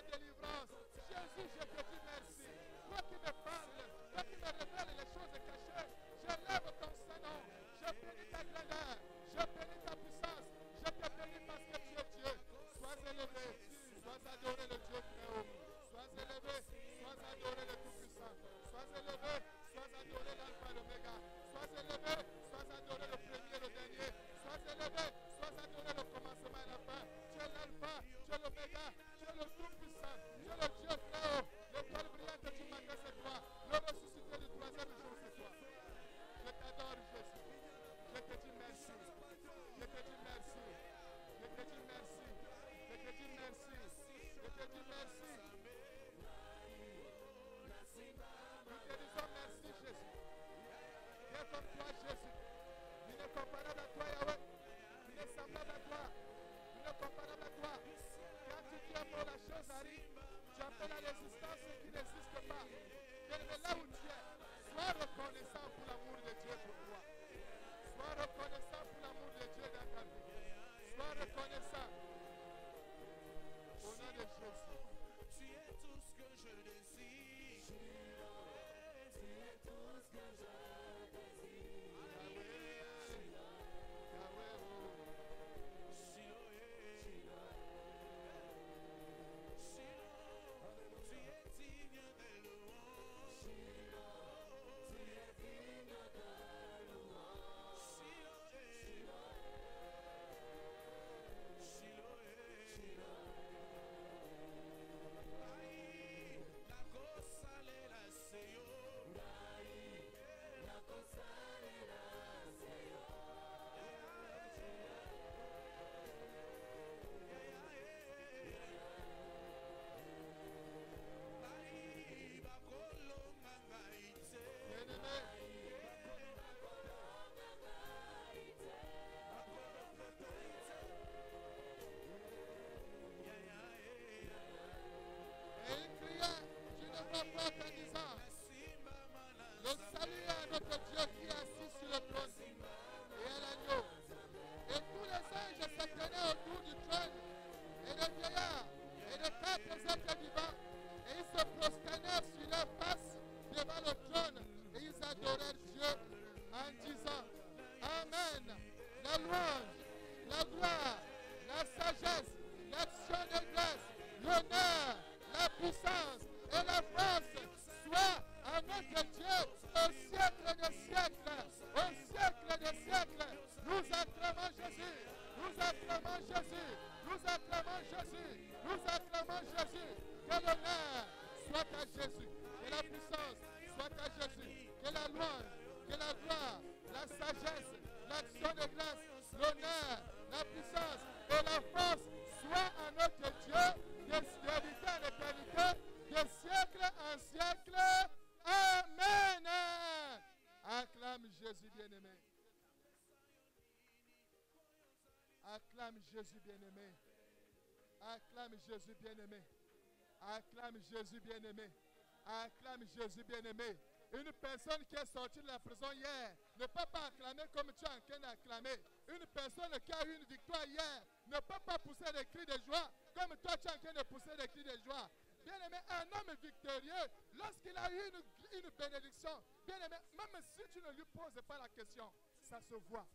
la délivrance. Jésus, je te dis merci. Toi qui me parles, toi qui me révèles les choses cachées, je lève ton Saint-Nom. Je bénis ta grandeur, je bénis ta puissance. Je te bénis parce que tu es Dieu. Sois élevé, sois adoré le Dieu très haut. Sois élevé, sois adoré le Tout-Puissant. Sois élevé, sois adoré l'Alpha et l'Oméga. Sois élevé, sois adoré le premier et le dernier. Sois élevé, sois adoré le commencement et la fin. Tu es l'Alpha, tu es l'Oméga, tu es le Tout-Puissant, tu es le Dieu très haut. L'étoile brillante du matin, c'est toi. Le ressuscité du troisième jour, c'est toi. Je t'adore, Jésus. Je te dis merci. Je te dis merci. Je te dis merci. Je te dis merci. Je te dis merci. Nous te disons merci, Jésus. Qui est comme toi, Jésus. Il est comparable à toi, Yahweh. Il est semblable à toi. Il est comparable à toi. Quand tu dis un mot, la chose arrive. Tu appelles la résistance qui n'existe pas. Mais là où tu es, sois reconnaissant pour l'amour de Dieu pour toi. Sois reconnaissant pour l'amour de Dieu dans ta vie. Sois reconnaissant. Au nom de Jésus. Tu es tout ce que je désire. Tu es tout ce que je désire. Yahweh, tu es digne de louange. Tu es digne de louange. La cosa le la seyo. La cosa le la seyo. le salut à notre Dieu qui est assis sur le trône et à l'agneau. Et tous les anges se tenaient autour du trône, et les vieillards, et les quatre êtres vivants, et ils se prosternèrent sur leur face devant le trône, et ils adorèrent Dieu en disant: Amen. La louange, la gloire, la sagesse, l'action de grâce, l'honneur, la puissance et la force soit à notre Dieu au siècle des siècles. Au siècle des siècles, nous acclamons Jésus. Nous acclamons Jésus. Nous acclamons Jésus. Nous acclamons Jésus. Que l'honneur soit à Jésus. Que la puissance soit à Jésus. Que la louange, que la gloire, la sagesse, l'action de grâce, l'honneur, la puissance et la force soient à notre Dieu d'éternité en éternité, de siècle en siècle. Amen. Acclame Jésus bien-aimé. Acclame Jésus bien-aimé. Acclame Jésus bien-aimé. Acclame Jésus bien-aimé. Acclame Jésus bien-aimé. Une personne qui est sortie de la prison hier ne peut pas acclamer comme tu es en train d'acclamer. Une personne qui a eu une victoire hier ne peut pas pousser des cris de joie comme toi tu es en train de pousser des cris de joie. Bien-aimé, un homme victorieux, lorsqu'il a eu une bénédiction, bien-aimé, même si tu ne lui poses pas la question, ça se voit.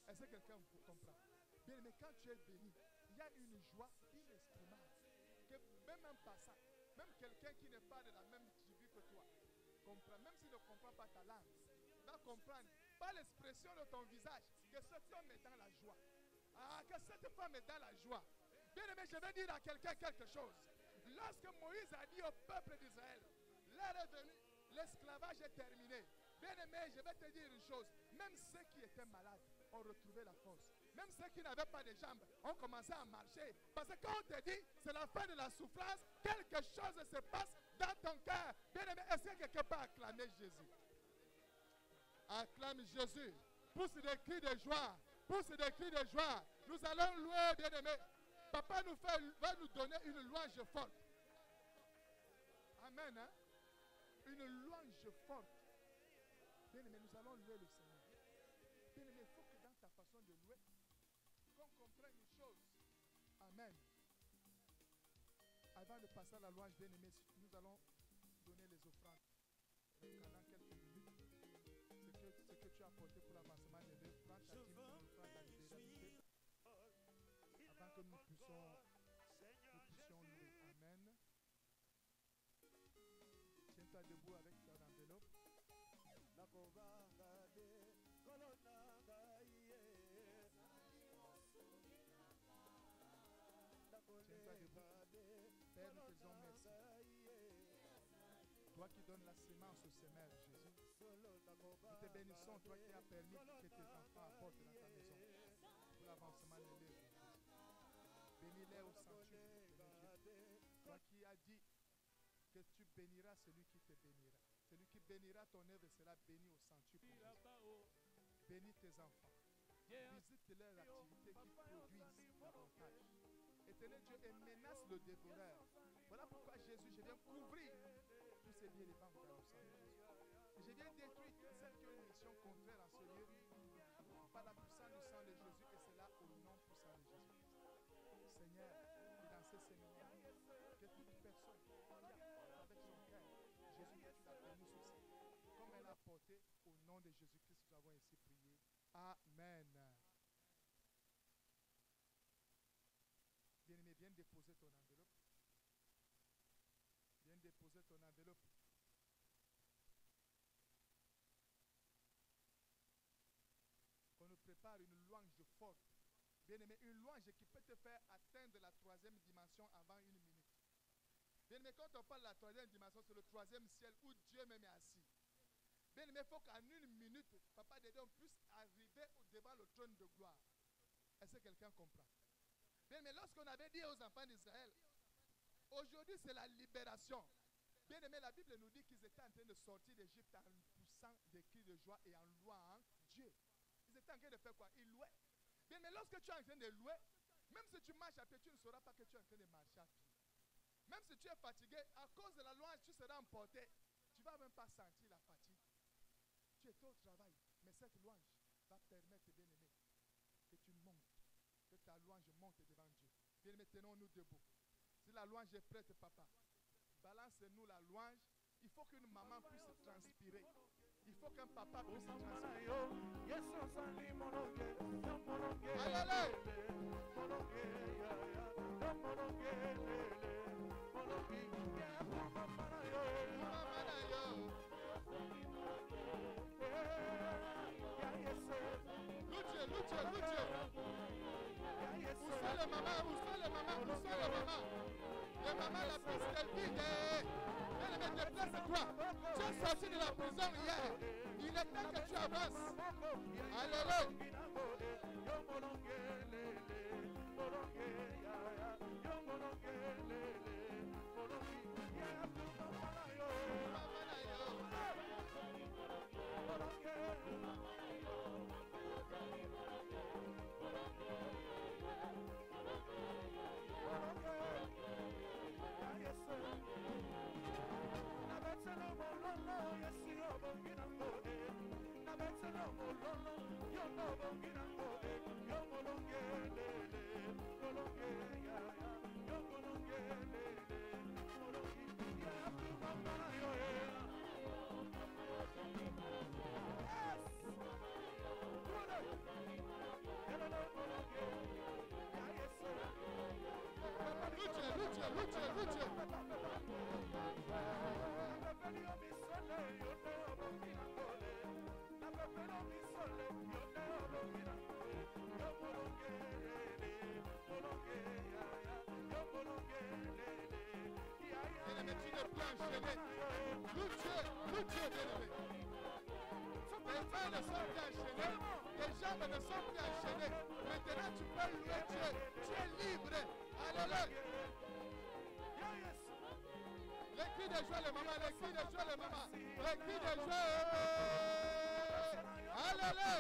Est-ce que quelqu'un vous comprend? Bien-aimé, quand tu es béni, il y a une joie inestimable. Que même un passant, même quelqu'un qui n'est pas de la même tribu que toi, comprend, même s'il ne comprend pas ta langue, il va comprendre par l'expression de ton visage que cet homme est dans la joie. Ah, que cette femme est dans la joie. Bien-aimé, je vais dire à quelqu'un quelque chose. Lorsque Moïse a dit au peuple d'Israël, l'heure est venue, l'esclavage est terminé. Bien-aimé, je vais te dire une chose. Même ceux qui étaient malades ont retrouvé la force. Même ceux qui n'avaient pas de jambes ont commencé à marcher. Parce que quand on te dit, c'est la fin de la souffrance, quelque chose se passe dans ton cœur. Bien-aimé, est-ce que quelqu'un peut acclamer Jésus? Acclame Jésus. Pousse des cris de joie. Pousse des cris de joie. Nous allons louer, bien-aimé. Papa va nous donner une louange forte. Amen. Hein? Une louange forte. Bien-aimé, nous allons louer le Seigneur. Bien-aimé, il faut que dans ta façon de louer, qu'on comprenne une chose. Amen. Avant de passer à la louange, bien aimé, nous allons donner les offrandes. Pendant quelques minutes, ce que tu as apporté pour l'avancement des deux, prends ta dîme, une offrande à libéralité, avant que nous puissions louer. Amen. Tiens-toi debout avec ton enveloppe. Tiens-toi debout. Père, nous te disons merci. Toi qui donnes la sémence au semeur, Jésus. Nous te bénissons, toi qui as permis que tes enfants apportent dans ta maison pour l'avancement de l'œuvre, Jésus. Bénis-les au centuple, toi qui as dit que tu béniras celui qui te bénira. Celui qui bénira ton œuvre sera béni au centuple. Bénis tes enfants. Visite leurs activités qui produisent davantage. Éternel Dieu, et menace le dévoreur. Voilà pourquoi Jésus, je viens couvrir tous ces biens des banques dans le sang de Jésus. Et je viens détruire celle qui a une mission contraire en ce lieu par la puissance du sang de Jésus, et c'est là au nom puissant de Jésus-Christ. Seigneur, et dans ce séminaire, que toute personne qui apporte avec son cœur, Jésus, que tu l'as béni sur ça, comme elle a apporté, au nom de Jésus-Christ, nous avons ainsi prié. Amen. Bien-aimé, viens déposer ton enveloppe. Viens déposer ton enveloppe. On nous prépare une louange forte. Bien-aimé, une louange qui peut te faire atteindre la troisième dimension avant une minute. Bien-aimé, quand on parle de la troisième dimension, c'est le troisième ciel où Dieu même est assis. Bien-aimé, il faut qu'en une minute, Papa de Dieu, on puisse arriver devant le trône de gloire. Est-ce que quelqu'un comprend? Bien-aimé, lorsqu'on avait dit aux enfants d'Israël, aujourd'hui c'est la libération. Bien-aimé, la Bible nous dit qu'ils étaient en train de sortir d'Égypte en poussant des cris de joie et en louant Dieu. Ils étaient en train de faire quoi? Ils louaient. Bien, mais lorsque tu es en train de louer, même si tu marches à pied, tu ne sauras pas que tu es en train de marcher à pied. Même si tu es fatigué, à cause de la louange, tu seras emporté. Tu ne vas même pas sentir la fatigue. Tu étais au travail, mais cette louange va permettre, bien-aimé, que tu montes, que ta louange monte devant Dieu. Bien-aimé, tenons-nous debout. Si la louange est prête, papa, balance-nous la louange. Il faut qu'une maman puisse transpirer. Il faut qu'un papa puisse transpirer. Allez! Où sont les mamans? Où sont les mamans? Où sont les mamans? Les mamans, la piste est vide. Bien-aimé, déplace-toi. Tu es sorti de la prison hier. Il est temps que tu avances. Alléluia. Tes jambes ne sont plus enchaînées. Maintenant tu peux louer Dieu. Tu es libre. Alléluia. Les cris de joie, les mamans, les cris de joie, les mamans. Les cris de joie. Alléluia.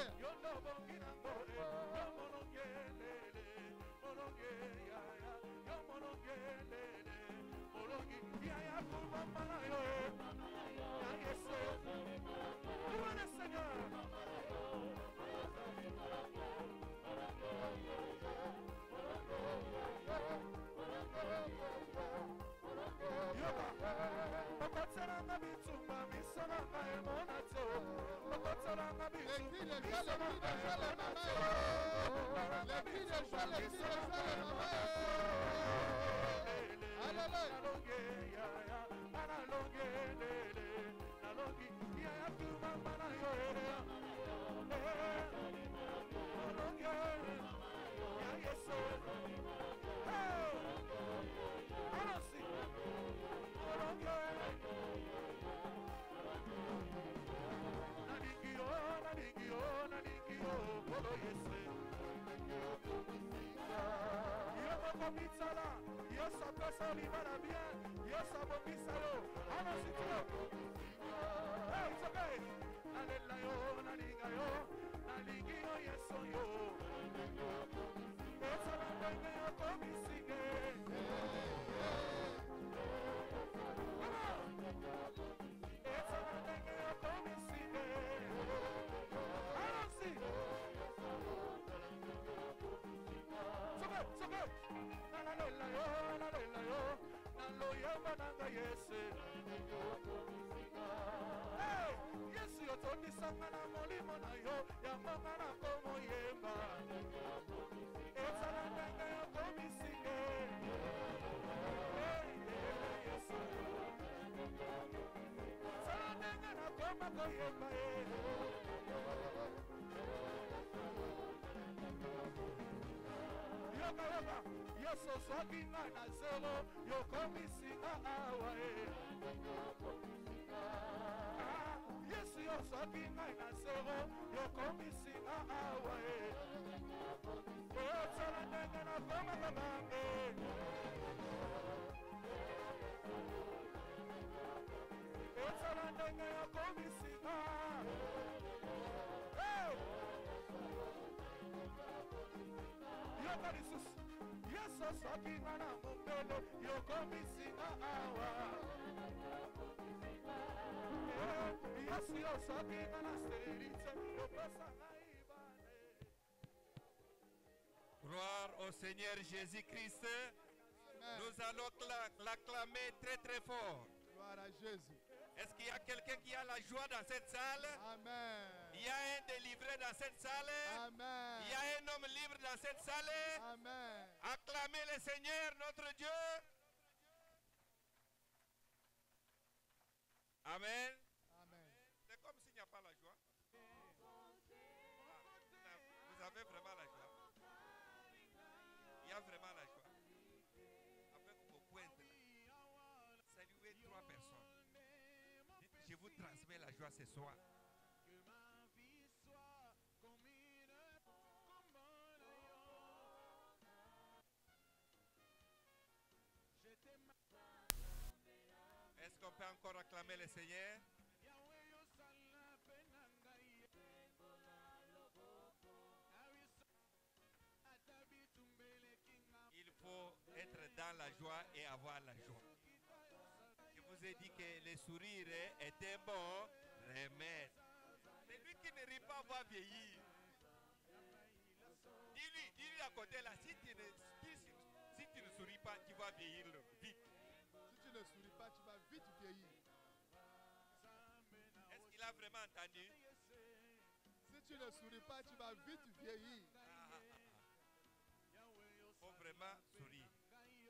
Gloire au Seigneur Jésus-Christ. Amen. Nous allons l'acclamer très très fort. Gloire à Jésus. Est-ce qu'il y a quelqu'un qui a la joie dans cette salle? Amen. Il y a un délivré dans cette salle. Amen. Il y a un homme libre dans cette salle. Amen. Acclamez le Seigneur, notre Dieu. Amen. Amen. C'est comme s'il n'y a pas la joie. Vous avez vraiment la joie. Il y a vraiment la joie. Avec vos pointes là. Saluez 3 personnes. Dites, je vous transmets la joie ce soir. Est-ce qu'on peut encore acclamer le Seigneur? Il faut être dans la joie et avoir la joie. Je vous ai dit que le sourire est un bon remède. Celui qui ne rit pas va vieillir. Dis-lui à côté là, si tu ne souris pas, tu vas vieillir vite. Si tu ne souris pas, tu vas vite vieillir. Est-ce qu'il a vraiment entendu? Si tu ne souris pas, tu vas vite vieillir. Il faut vraiment sourire.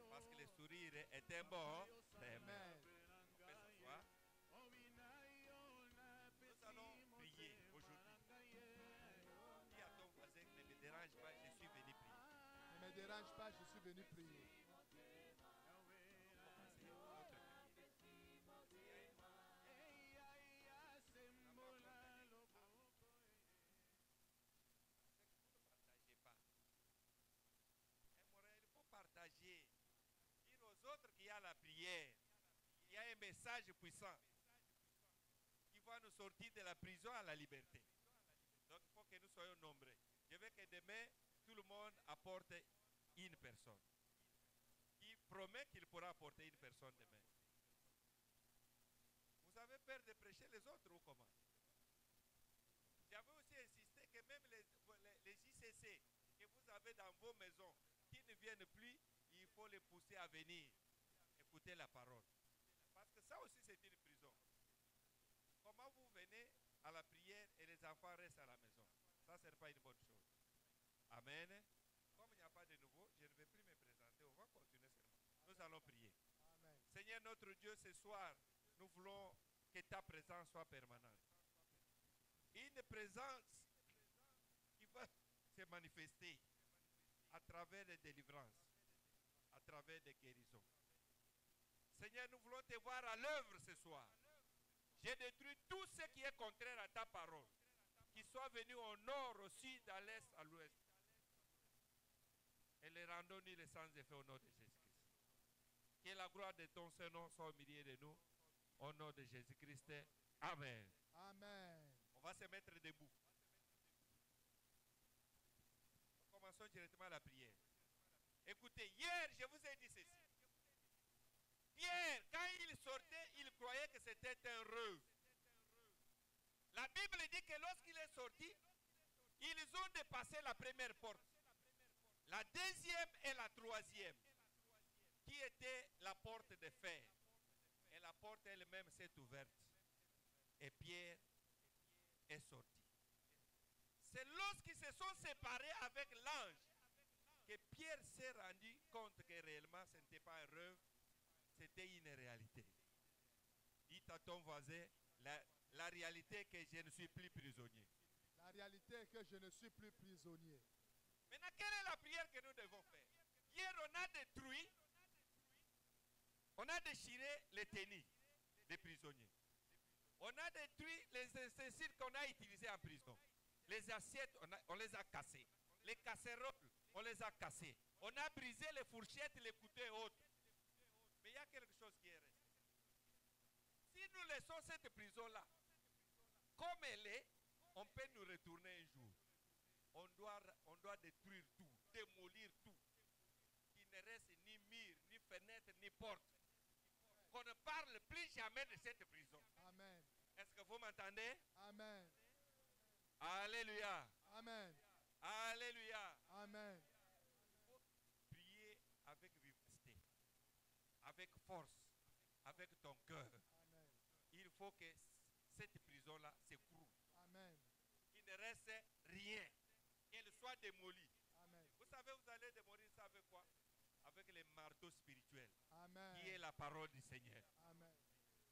Parce que le sourire est un bon remède. Amen. On peut s'asseoir. Nous allons prier aujourd'hui. Dis à ton voisin, ne me dérange pas, je suis venu prier. Ne me dérange pas, je suis venu prier. Partager, dire aux autres qu'il y a la prière, il y a un message puissant qui va nous sortir de la prison à la liberté. Donc il faut que nous soyons nombreux. Je veux que demain, tout le monde apporte une personne. Qui promet qu'il pourra apporter une personne demain. Vous avez peur de prêcher les autres ou comment? J'avais aussi insisté que même les JCC que vous avez dans vos maisons, qui ne viennent plus, il faut les pousser à venir écouter la parole. Parce que ça aussi c'est une prison. Comment vous venez à la prière et les enfants restent à la maison? Ça, ce n'est pas une bonne chose. Amen. Comme il n'y a pas de nouveau, je ne vais plus me présenter. On va continuer seulement. Nous allons prier. Amen. Seigneur notre Dieu, ce soir, nous voulons que ta présence soit permanente. Une présence qui va se manifester à travers les délivrances, à travers les guérisons. Seigneur, nous voulons te voir à l'œuvre ce soir. J'ai détruit tout ce qui est contraire à ta parole, qui soit venu au nord, au sud, à l'est, à l'ouest. Et les rendons ni les sans effet au nom de Jésus-Christ. Que la gloire de ton Saint-Nom soit au milieu de nous. Au nom de Jésus-Christ. Amen. Amen. On va se mettre debout. Commençons directement la prière. Écoutez, hier, je vous ai dit ceci. Pierre, quand il sortait, il croyait que c'était un rêve. La Bible dit que lorsqu'il est sorti, ils ont dépassé la première porte. La deuxième et la troisième, qui était la porte de fer. Et la porte elle-même s'est ouverte. Et Pierre est sorti. C'est lorsqu'ils se sont séparés avec l'ange que Pierre s'est rendu compte que réellement ce n'était pas un rêve, c'était une réalité. Dites à ton voisin, la réalité est que je ne suis plus prisonnier. La réalité est que je ne suis plus prisonnier. Maintenant, quelle est la prière que nous devons faire? Hier, on a détruit, on a déchiré les tennis des prisonniers. On a détruit les ustensiles qu'on a utilisés en prison. Les assiettes, on les a cassées. Les casseroles, on les a cassées. On a brisé les fourchettes, les couteaux et autres. Mais il y a quelque chose qui est resté. Si nous laissons cette prison-là, comme elle est, on peut nous retourner un jour. On doit détruire tout, démolir tout. Qu'il ne reste ni mur, ni fenêtre, ni porte. Qu'on ne parle plus jamais de cette prison. Amen. Est-ce que vous m'entendez? Amen. Alléluia. Amen. Alléluia. Amen. Il faut prier avec vivacité, avec force, avec ton cœur. Amen. Il faut que cette prison-là s'écroule. Amen. Qu'il ne reste rien. Qu'elle soit démolie. Amen. Vous savez, vous allez démolir ça avec quoi? Avec les marteaux spirituels, Amen. qui est la parole du Seigneur. Amen.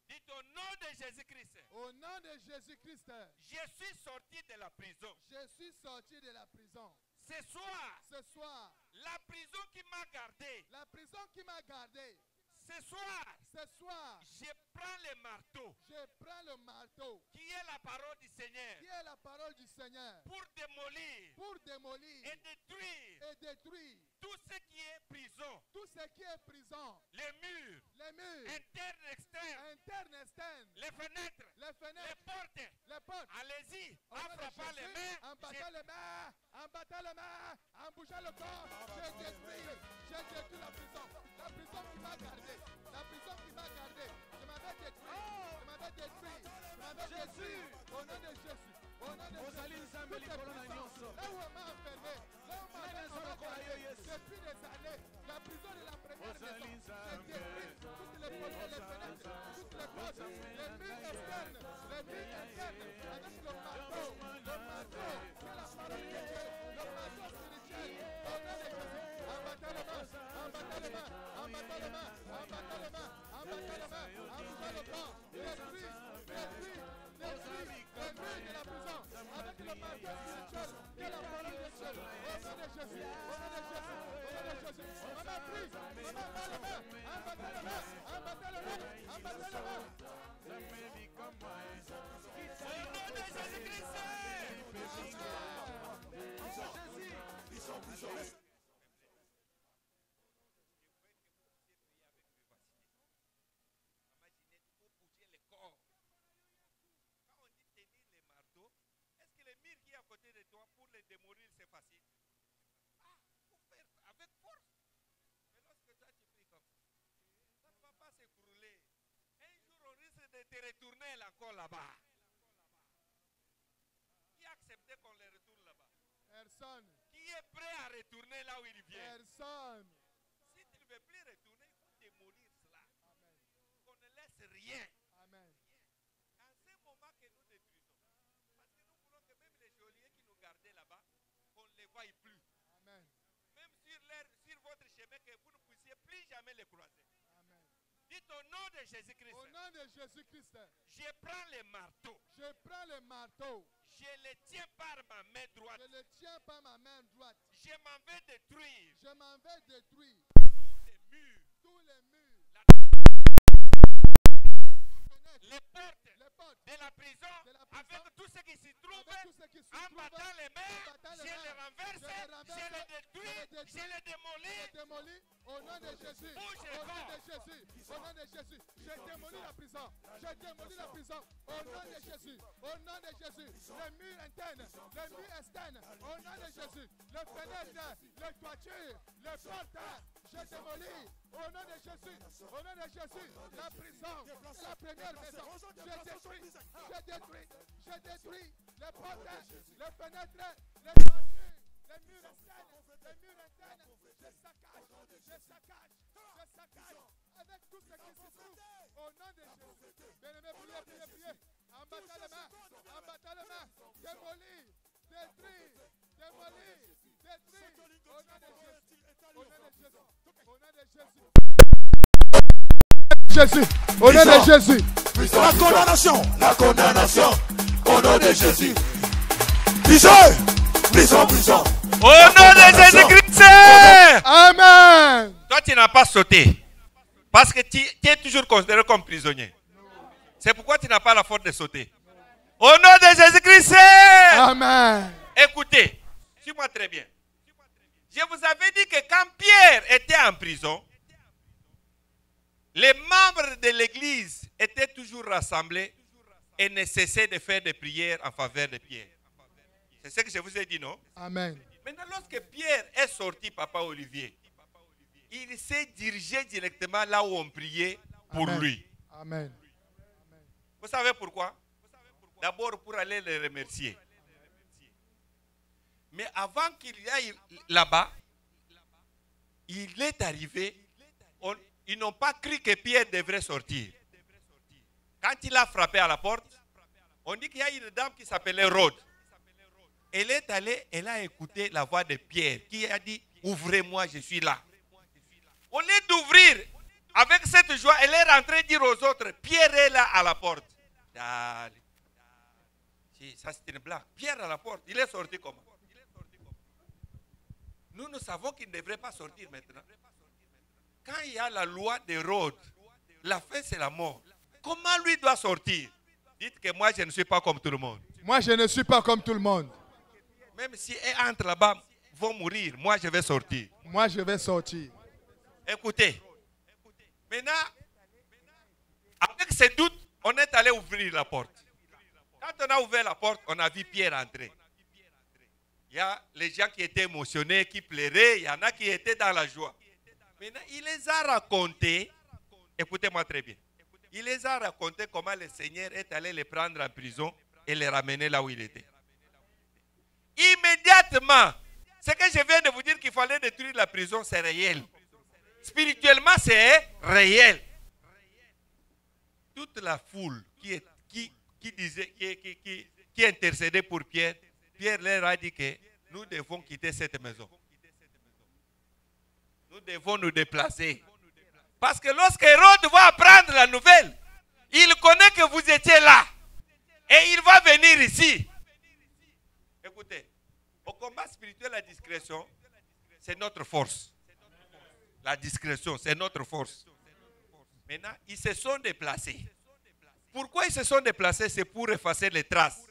Dites au nom de Jésus-Christ, Au nom de Jésus-Christ, je suis sorti de la prison. je suis sorti de la prison. Ce soir, Ce soir, la prison qui m'a gardé, la prison qui m'a gardé, ce soir, ce soir, je prends le marteau, je prends le marteau, qui est la parole du Seigneur, qui est la parole du Seigneur, pour démolir pour démolir et détruire et détruire tout ce qui est prison, tout ce qui est prison, les murs, les murs, internes, externes, internes, externes, les fenêtres, les les fenêtres, portes. les portes. Allez-y, Au en nom de frappant les Jésus, mains, en battant les mains, en battant les mains, en bougeant le corps, j'ai détruit la prison qui m'a gardé, la prison qui m'a gardé, je m'avais détruit, au nom de Jésus, au nom de Jésus, toutes les prisons, là où on m'a enfermé, là où on m'a gardé, depuis des années, la prison de la première maison, j'ai détruit toutes les portes, les fenêtres, toutes les portes, les murs externes, avec le marteau, c'est la parole de Dieu, le marteau spirituel, au nom de Jésus, en battant les mains, en battant les mains, en battant les mains, en battant les mains, en battant les mains, en bougeant le corps, détruit les murs de la prison, avec le marteau spirituel, qui est la parole de Dieu, au nom de Jésus, au nom de Jésus, au nom de Jésus, maman prie, maman bat les mains, en battant les mains, en battant les mains, en battant les mains. au nom de Jésus-Christ. Ils sont prisonniers. Imaginez, il faut bouger le corps. Quand on dit tenir les marteaux, est-ce que les murs qui est à côté de toi, pour les démolir, c'est facile? Ah, il faut faire avec force. Mais lorsque toi tu pries comme ça ne va pas s'écrouler. Un jour, on risque de te retourner encore là-bas. Qui a accepté qu'on les retourne là-bas? Personne, Qui est prêt à retourner là où il vient? personne. Si tu ne veux plus retourner, il faut démolir cela. Amen. Qu'on ne laisse rien. Amen. En ce moment voient plus. Amen. Même sur votre chemin, que vous ne puissiez plus jamais les croiser. Amen. Dites au nom de Jésus-Christ. Au nom de Jésus-Christ, Je prends les marteaux. je prends le marteau. Je les tiens par ma main droite. Je le tiens par ma main droite. Je m'en vais détruire Je m'en vais détruire tous les murs, tous les murs, La- les fenêtres, les portes les portes, de la prison, de la prison, avec tout ce qui s'y trouve. avec tout ce qui se En trouve. battant les mains, battant les je mains, les renverse, je les je renverse, les je les détruis, détruis, je les démolis. Je démolis au nom de Jésus. Bouge Au nom encore. de Jésus. Au nom de Jésus. Je démolis la prison. Je démolis la prison. Au nom de Jésus. Au nom de Jésus. Les murs internes. Les murs externes. Au nom de Jésus. Les fenêtres. Les toitures. Les portes. Je démolis. Au nom de Jésus. Au nom de Jésus. La prison. La première maison. Je détruis. Je détruis. Je détruis. Les portes. Les fenêtres. Les toitures. Les murs externes. Les murs internes. Je saccage. Je saccage. Je saccage. Avec tout ce qui se trouve. Au nom de Jésus. Bien-aimé, priez, priez, priez. En battant les mains. En battant les mains. Démolis. Détruis. Démolis. Détruis. Au nom de Jésus. Au nom de Jésus. Au nom de Jésus. Jésus. Au nom de Jésus. La condamnation. La condamnation. Au nom de Jésus. Prison. Prison, prison. Au nom de Jésus-Christ. Amen. Toi, tu n'as pas sauté. Parce que tu es toujours considéré comme prisonnier. C'est pourquoi tu n'as pas la force de sauter. Au nom de Jésus-Christ. Amen. Écoutez, suis-moi très bien. Je vous avais dit que quand Pierre était en prison, les membres de l'église étaient toujours rassemblés et ne cessaient de faire des prières en faveur de Pierre. C'est ce que je vous ai dit, non? Amen. Maintenant, lorsque Pierre est sorti, Papa Olivier, il s'est dirigé directement là où on priait pour Amen. lui. Amen. Vous savez pourquoi? D'abord pour aller les remercier. Mais avant qu'il aille là-bas, il est arrivé, ils n'ont pas cru que Pierre devrait sortir. Quand il a frappé à la porte, on dit qu'il y a une dame qui s'appelait Rhodes. Elle est allée, elle a écouté la voix de Pierre qui a dit « Ouvrez-moi, je suis là ». Au lieu d'ouvrir, avec cette joie, elle est rentrée dire aux autres « Pierre est là à la porte ». Ça c'est une blague. Pierre à la porte, il est sorti comment? Nous savons qu'il ne devrait pas sortir maintenant. Quand il y a la loi de Rhodes, la fin c'est la mort. Comment lui doit sortir? Dites que moi je ne suis pas comme tout le monde. Moi, je ne suis pas comme tout le monde. Même si elles entrent là-bas, vont mourir, moi je vais sortir. Moi, je vais sortir. Écoutez, maintenant, avec ces doutes, on est allé ouvrir la porte. Quand on a ouvert la porte, on a vu Pierre entrer. Il y a les gens qui étaient émotionnés, qui pleuraient, il y en a qui étaient dans la joie. Maintenant, il les a racontés, écoutez-moi très bien, il les a racontés comment le Seigneur est allé les prendre en prison et les ramener là où il était. Immédiatement, ce que je viens de vous dire qu'il fallait détruire la prison, c'est réel. Spirituellement, c'est réel. Toute la foule qui intercédait pour Pierre, Pierre leur a dit que nous devons quitter cette maison. Nous devons nous déplacer. Parce que lorsque Hérode va apprendre la nouvelle, il connaît que vous étiez là. Et il va venir ici. Écoutez, au combat spirituel, la discrétion, c'est notre force. La discrétion, c'est notre force. Maintenant, ils se sont déplacés. Pourquoi ils se sont déplacés? C'est pour effacer les traces.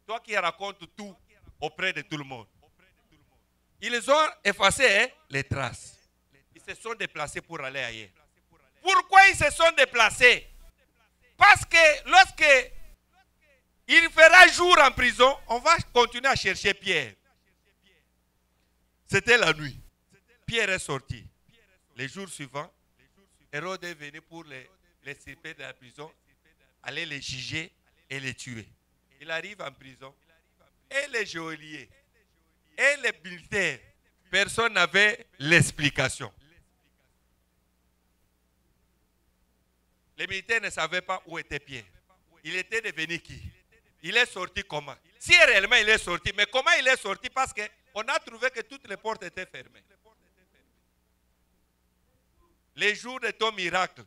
Toi qui racontes tout auprès de tout le monde. Ils ont effacé les traces. Ils se sont déplacés pour aller ailleurs. Pourquoi ils se sont déplacés? Parce que lorsque il fera jour en prison, on va continuer à chercher Pierre. C'était la nuit. Pierre est sorti. Les jours suivants, Hérode est venu pour les extirper de la prison, aller les juger et les tuer. Il arrive en prison. Et les geôliers, et les militaires, personne n'avait l'explication. Les militaires ne savaient pas où était Pierre. Il était devenu qui? Il est sorti comment? Si réellement il est sorti, mais comment il est sorti? Parce que On a trouvé que toutes les portes étaient fermées. Les jours de ton miracle,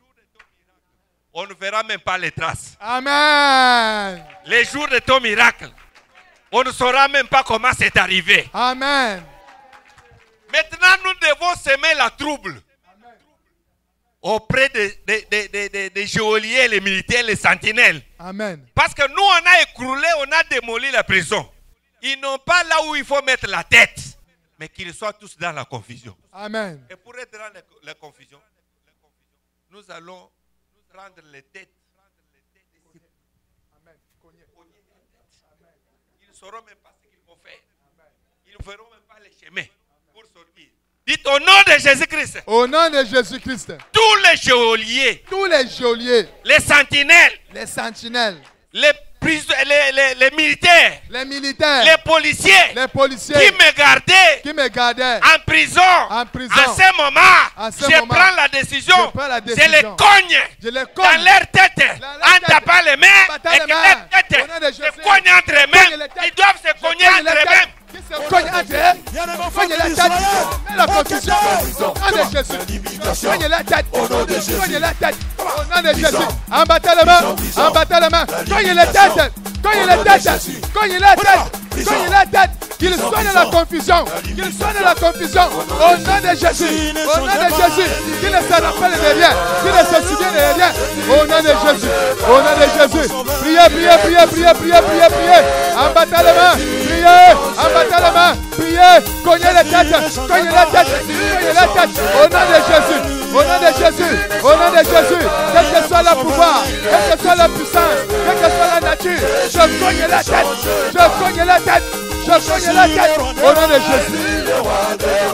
on ne verra même pas les traces. Amen. Les jours de ton miracle, on ne saura même pas comment c'est arrivé. Amen. Maintenant, nous devons semer la trouble auprès des geôliers, les militaires, les sentinelles. Amen. Parce que nous, on a écroulé, on a démoli la prison. Ils n'ont pas là où il faut mettre la tête, mais qu'ils soient tous dans la confusion. Amen. Et pour être dans la confusion, nous allons prendre les têtes. Ils ne sauront même pas ce qu'ils vont faire. Ils ne verront même pas les chemins pour sortir. Dites au nom de Jésus-Christ. Au nom de Jésus-Christ. Tous les geôliers, Tous les geôliers, les sentinelles, les sentinelles, les militaires, les militaires, les policiers les policiers qui me gardaient qui me gardaient en prison, en prison, à ce moment, à ce je moment, prends la décision, je prends la je les décision. cogne je les dans cogne leur tête Dans leur en tête. tapant les mains Battant et les que mains. leur tête Au nom de se Jésus. cogne entre Cogne eux-mêmes. les têtes. Ils doivent se cogner Cogne entre les têtes. eux-mêmes. Qui se cogne entre eux. Cogne la tête. Mets la confusion. Au nom de Jésus. Cogne la tête. Cogne la tête. Au nom de Jésus. En battant les mains. En battant les mains. Cogne la tête. Cogne la tête. Cogne la tête. Cogne la tête. Qu'il soit dans la confusion. Qu'il soit dans la confusion. Au nom de Jésus. Au nom de Jésus. Qu'il ne se rappelle de rien. Qu'il ne se souvient de rien. Au nom de Jésus. Au nom de Jésus. Priez, priez, priez, priez, priez, priez, priez. En battant les mains. Priez. En battant les mains. Priez. Cognez la tête. Cognez la tête. Cognez la tête. Au nom de Jésus. Au nom de Jésus. Au nom de Jésus. Quel que soit le pouvoir. Quelle que soit la puissance. Quelle que soit la nature. Je cogne la tête. Je cogne la tête. Je cogne la tête. Au nom de Jésus.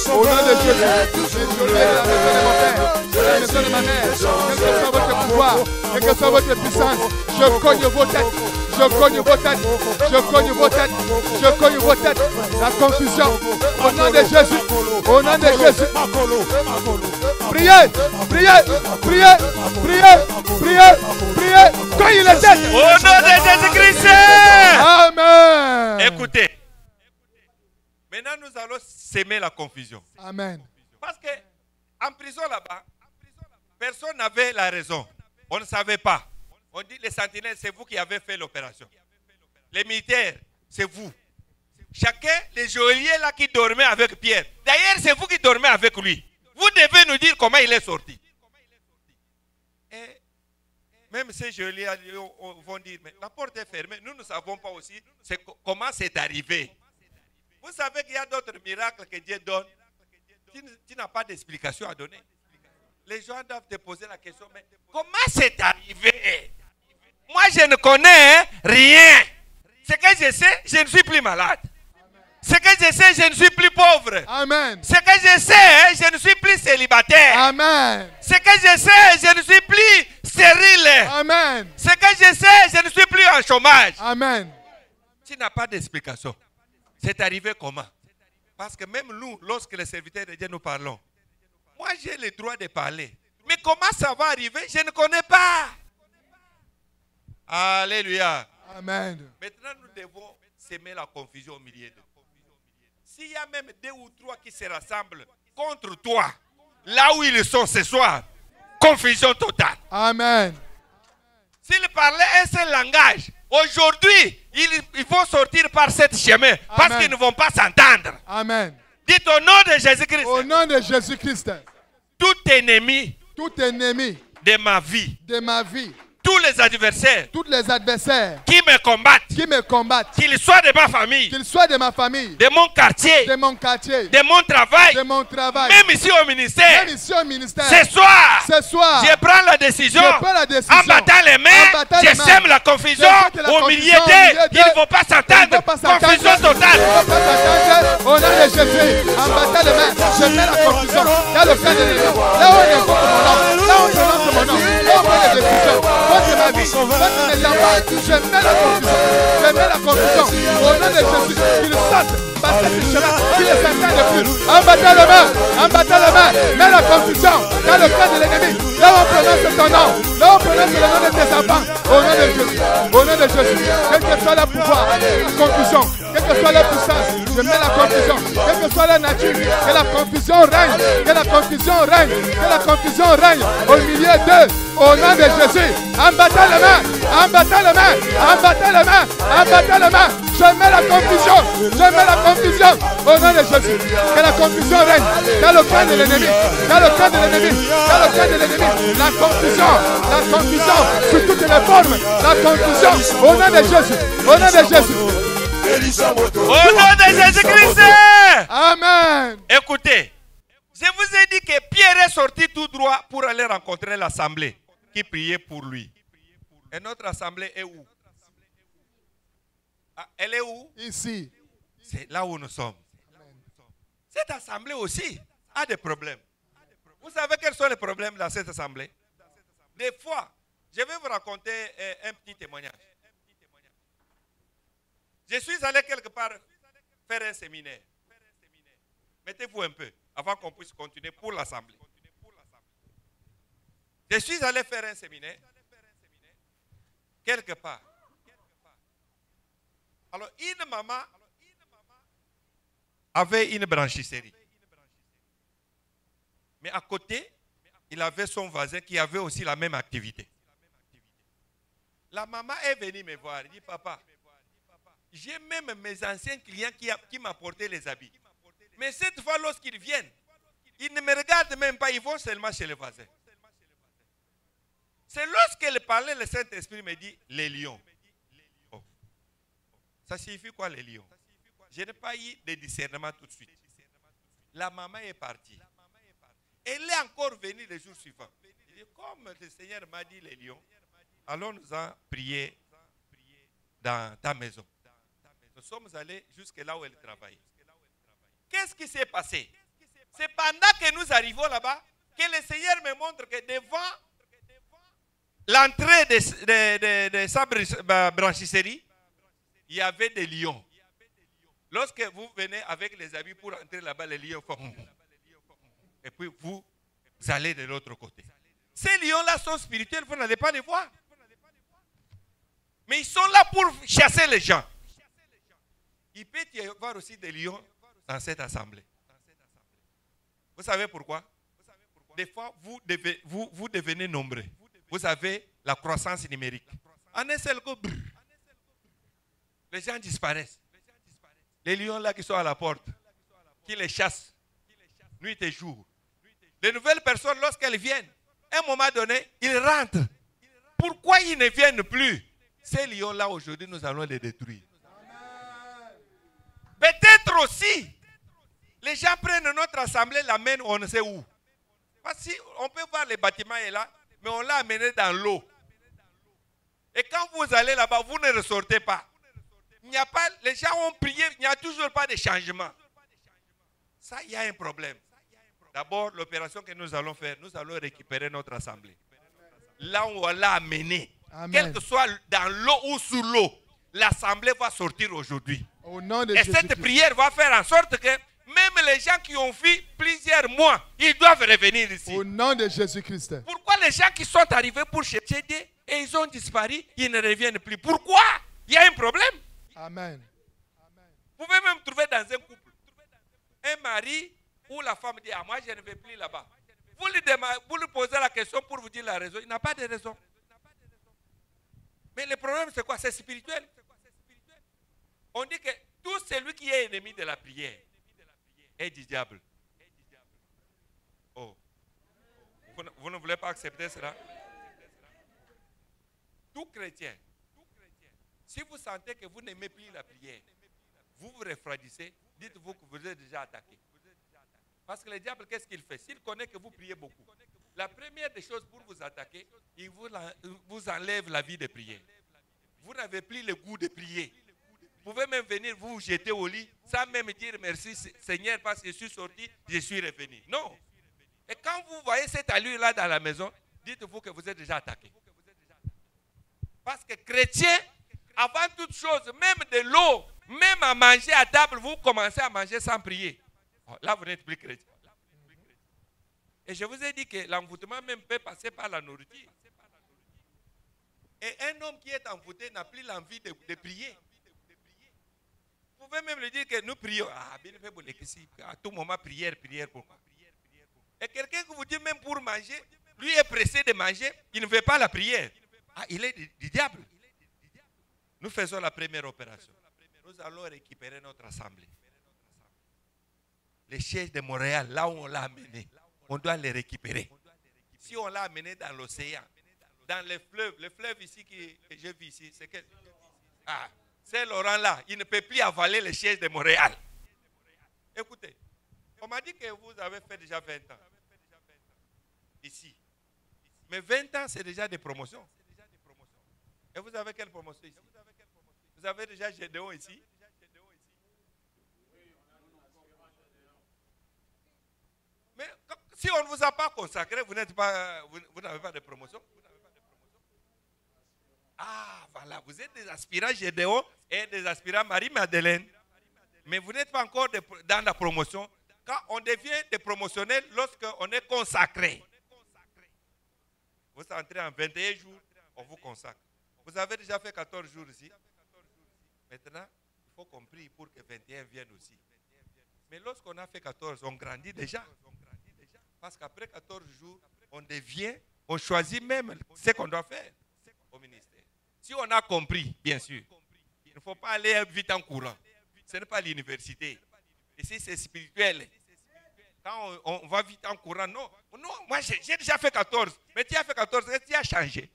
Au nom de Jésus. Désolé de la maison de mon père. De la maison de ma mère. Quel que soit votre pouvoir. Quelle que soit votre puissance. Je cogne vos têtes. Je cogne vos têtes. Je cogne vos têtes. Je cogne vos têtes. La confusion. Au nom de Jésus. Au nom de Jésus. Priez. Priez. Priez. Priez. Priez. Priez. Cogne les têtes. Au nom de Jésus-Christ. Amen. Écoutez. Maintenant, nous allons semer la confusion. Amen. Parce que en prison là-bas, personne n'avait la raison. On ne savait pas. On dit les sentinelles, c'est vous qui avez fait l'opération. Les militaires, c'est vous. Chacun, les geôliers là qui dormaient avec Pierre. D'ailleurs, c'est vous qui dormez avec lui. Vous devez nous dire comment il est sorti. Et même ces geôliers vont dire, mais la porte est fermée. Nous ne savons pas aussi comment c'est arrivé. Vous savez qu'il y a d'autres miracles que Dieu donne. Tu n'as pas d'explication à donner. Les gens doivent te poser la question, mais comment c'est arrivé? Moi, je ne connais rien. Ce que je sais, je ne suis plus malade. Ce que je sais, je ne suis plus pauvre. Amen. Ce que je sais, je ne suis plus célibataire. Amen. Ce que je sais, je ne suis plus stérile. Amen. Ce que je sais, je ne suis plus en chômage. Amen. Tu n'as pas d'explication. C'est arrivé comment? Parce que même nous, lorsque les serviteurs de Dieu nous parlons, moi j'ai le droit de parler. Mais comment ça va arriver? Je ne connais pas. Alléluia. Amen. Maintenant, nous devons semer la confusion au milieu d'eux. S'il y a même 2 ou 3 qui se rassemblent contre toi, là où ils sont ce soir, confusion totale. Amen. S'ils parlaient un seul langage, aujourd'hui, ils vont sortir par ce chemin parce qu'ils ne vont pas s'entendre. Amen. Dites au nom de Jésus-Christ. Au nom de Jésus-Christ. Tout ennemi Tout ennemi de ma vie, de ma vie, tous les adversaires tous les adversaires qui me combattent, qui me combattent, qu'ils soient de ma famille, qu'ils soient de ma famille, de mon quartier, de mon quartier, de mon travail, de mon travail, même ici au ministère, même ici au ministère, ce soir, ce soir, je prends la décision, je prends la décision, en battant les mains, en battant je les mains, sème la confusion je jette la au confusion milieu au milieu d'eux, d'eux. ils ne vont pas s'entendre, confusion totale. Au nom de Jésus, en battant les mains, je mets la confusion dans le cœur de l'ennemi. Là où on invoque mon nom, là où on prononce mon nom, là où on fait des décisions contre ma vie, contre mes enfants, je mets la confusion, je mets la confusion. Au nom de Jésus, qu'ils sortent par cette chemin, qu'ils ne s'entendent plus. En battant les mains, mets la confusion dans le cœur de l'ennemi. Là où on prononce ton nom, là où on prononce le nom de tes enfants, au nom de Jésus, au nom de Jésus, quel que soit le pouvoir, la confusion, quelle que soit la puissance, je mets la confusion, quelle que soit la nature, que la confusion règne, que la confusion règne, que la confusion règne au milieu d'eux, au nom de Jésus, en battant les mains, en battant les mains, en battant les mains, en battant les mains, je mets la confusion, au nom de Jésus, que la confusion règne dans le cœur de l'ennemi, dans le cœur de l'ennemi, dans le cœur de l'ennemi, la confusion sous toutes les formes, la confusion au nom de Jésus, au nom de Jésus. Au nom de Jésus-Christ. Amen. Écoutez, je vous ai dit que Pierre est sorti tout droit pour aller rencontrer l'assemblée qui priait pour lui. Et notre assemblée est où? Ah, elle est où? Ici. C'est là où nous sommes. Cette assemblée aussi a des problèmes. Vous savez quels sont les problèmes dans cette assemblée? Des fois, je vais vous raconter un petit témoignage. Je suis allé quelque part faire un séminaire. Mettez-vous un peu avant qu'on puisse continuer pour l'assemblée. Je suis allé faire un séminaire quelque part. Alors, une maman avait une blanchisserie. Mais à côté, il avait son voisin qui avait aussi la même activité. La maman est venue me voir. Elle dit, papa, j'ai même mes anciens clients qui m'apportaient les habits. Mais cette fois, lorsqu'ils viennent, ils ne me regardent même pas, ils vont seulement chez le voisin. C'est lorsqu'elle parlait, le Saint-Esprit me dit, les lions. Oh. Ça signifie quoi les lions? Je n'ai pas eu de discernement tout de suite. La maman est partie. Elle est encore venue le jour suivant. Il dit, comme le Seigneur m'a dit les lions, allons nous en prier dans ta maison. Nous sommes allés jusque là où elle travaillait. Qu'est-ce qui s'est passé? C'est pendant que nous arrivons là-bas que le Seigneur me montre que devant l'entrée de sa blanchisserie, il y avait des lions. Lorsque vous venez avec les habits pour entrer là-bas, les lions font... Et puis vous allez de l'autre côté. Ces lions-là sont spirituels, vous n'allez pas les voir. Mais ils sont là pour chasser les gens. Il peut y avoir aussi des lions dans cette assemblée. Vous savez pourquoi? Des fois, vous devenez nombreux. Vous avez la croissance numérique. En un seul coup, les gens disparaissent. Les lions là qui sont à la porte, qui les chassent, nuit et jour. Les nouvelles personnes, lorsqu'elles viennent, à un moment donné, ils rentrent. Pourquoi ils ne viennent plus? Ces lions-là, aujourd'hui, nous allons les détruire. Peut-être aussi, les gens prennent notre assemblée, l'amènent on ne sait où. Parce qu'on peut voir les bâtiments est là, mais on l'a amené dans l'eau. Et quand vous allez là-bas, vous ne ressortez pas. Il n'y a pas, les gens ont prié, il n'y a toujours pas de changement. Ça, il y a un problème. D'abord, l'opération que nous allons faire, nous allons récupérer notre assemblée. Là où on l'a amené, quel que soit dans l'eau ou sous l'eau, l'assemblée va sortir aujourd'hui. Et cette prière va faire en sorte que même les gens qui ont fait plusieurs mois, ils doivent revenir ici. Au nom de Jésus-Christ. Pourquoi les gens qui sont arrivés pour chercher Dieu et ils ont disparu, ils ne reviennent plus? Pourquoi? Il y a un problème. Amen. Vous pouvez même trouver dans un couple un mari où la femme dit, ah, moi je ne vais plus là-bas. Vous lui posez la question pour vous dire la raison. Il n'a pas de raison. Mais le problème c'est quoi? C'est spirituel. On dit que tout celui qui est ennemi de la prière est du diable. Oh. Vous ne voulez pas accepter cela? Tout chrétien, si vous sentez que vous n'aimez plus la prière, vous vous refroidissez, dites-vous que vous êtes déjà attaqué. Parce que le diable, qu'est-ce qu'il fait? S'il connaît que vous priez beaucoup, la première des choses pour vous attaquer, il vous enlève la vie de prière. Vous n'avez plus le goût de prier. Vous pouvez même venir vous jeter au lit sans même dire merci Seigneur parce que je suis sorti, je suis revenu. Non. Et quand vous voyez cette allure-là dans la maison, dites-vous que vous êtes déjà attaqué. Parce que chrétien, avant toute chose, même de l'eau Même à manger à table, vous commencez à manger sans prier. Oh, là, vous n'êtes plus chrétien. Et je vous ai dit que l'envoûtement même peut passer par la nourriture. Et un homme qui est envoûté n'a plus l'envie de prier. Vous pouvez même lui dire que nous prions. Ah, bien fait, à tout moment, prière, pourquoi? Et quelqu'un qui vous dit même pour manger, lui est pressé de manger, il ne veut pas la prière. Ah, il est du diable. Nous faisons la première opération. Nous allons récupérer notre assemblée. Les chaises de Montréal, là où on l'a amené, on doit les récupérer. Si on l'a amené dans l'océan, dans les fleuves, le fleuve ici que j'ai vu ici, c'est que... Ah, c'est Laurent là, il ne peut plus avaler les chaises de Montréal. Écoutez, on m'a dit que vous avez fait déjà 20 ans. Ici. Mais 20 ans, c'est déjà des promotions. Et vous avez quelle promotion ici? Vous avez déjà Gédéon ici? Mais si on ne vous a pas consacré, vous n'avez pas de promotion. Ah, voilà, vous êtes des aspirants Gédéon et des aspirants Marie-Madeleine. Mais vous n'êtes pas encore dans la promotion. Quand on devient des promotionnels lorsqu'on est consacré. Vous entrez en 21 jours, on vous consacre. Vous avez déjà fait 14 jours ici. Maintenant, il faut qu'on prie pour que 21 viennent aussi. Mais lorsqu'on a fait 14, on grandit déjà. Parce qu'après 14 jours, on choisit même ce qu'on doit faire au ministère. Si on a compris, bien sûr, il ne faut pas aller vite en courant. Ce n'est pas l'université. Ici, c'est spirituel. Quand on va vite en courant, non. Non, moi, j'ai déjà fait 14. Mais tu as fait 14, tu as changé.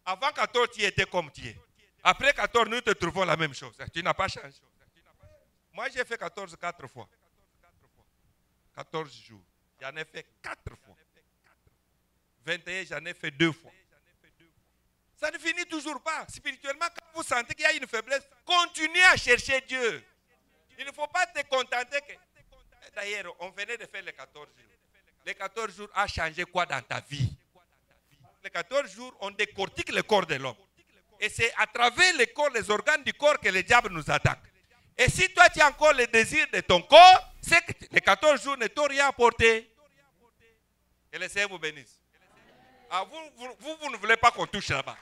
Avant 14, tu étais comme tu es. Après 14, nous te trouvons la même chose. Tu n'as pas changé. Moi, j'ai fait 14 4 fois. 14 jours. J'en ai fait 4 fois. 21, j'en ai fait 2 fois. Ça ne finit toujours pas. Spirituellement, quand vous sentez qu'il y a une faiblesse, continuez à chercher Dieu. Il ne faut pas te contenter que... D'ailleurs, on venait de faire les 14 jours. Les 14 jours a changé quoi dans ta vie? Les 14 jours, on décortique le corps de l'homme. Et c'est à travers le corps, les organes du corps que le diable nous attaque. Et si toi, tu as encore le désir de ton corps, c'est que les 14 jours ne t'ont rien apporté. Que le Seigneur vous bénisse. Ah, vous ne voulez pas qu'on touche là-bas.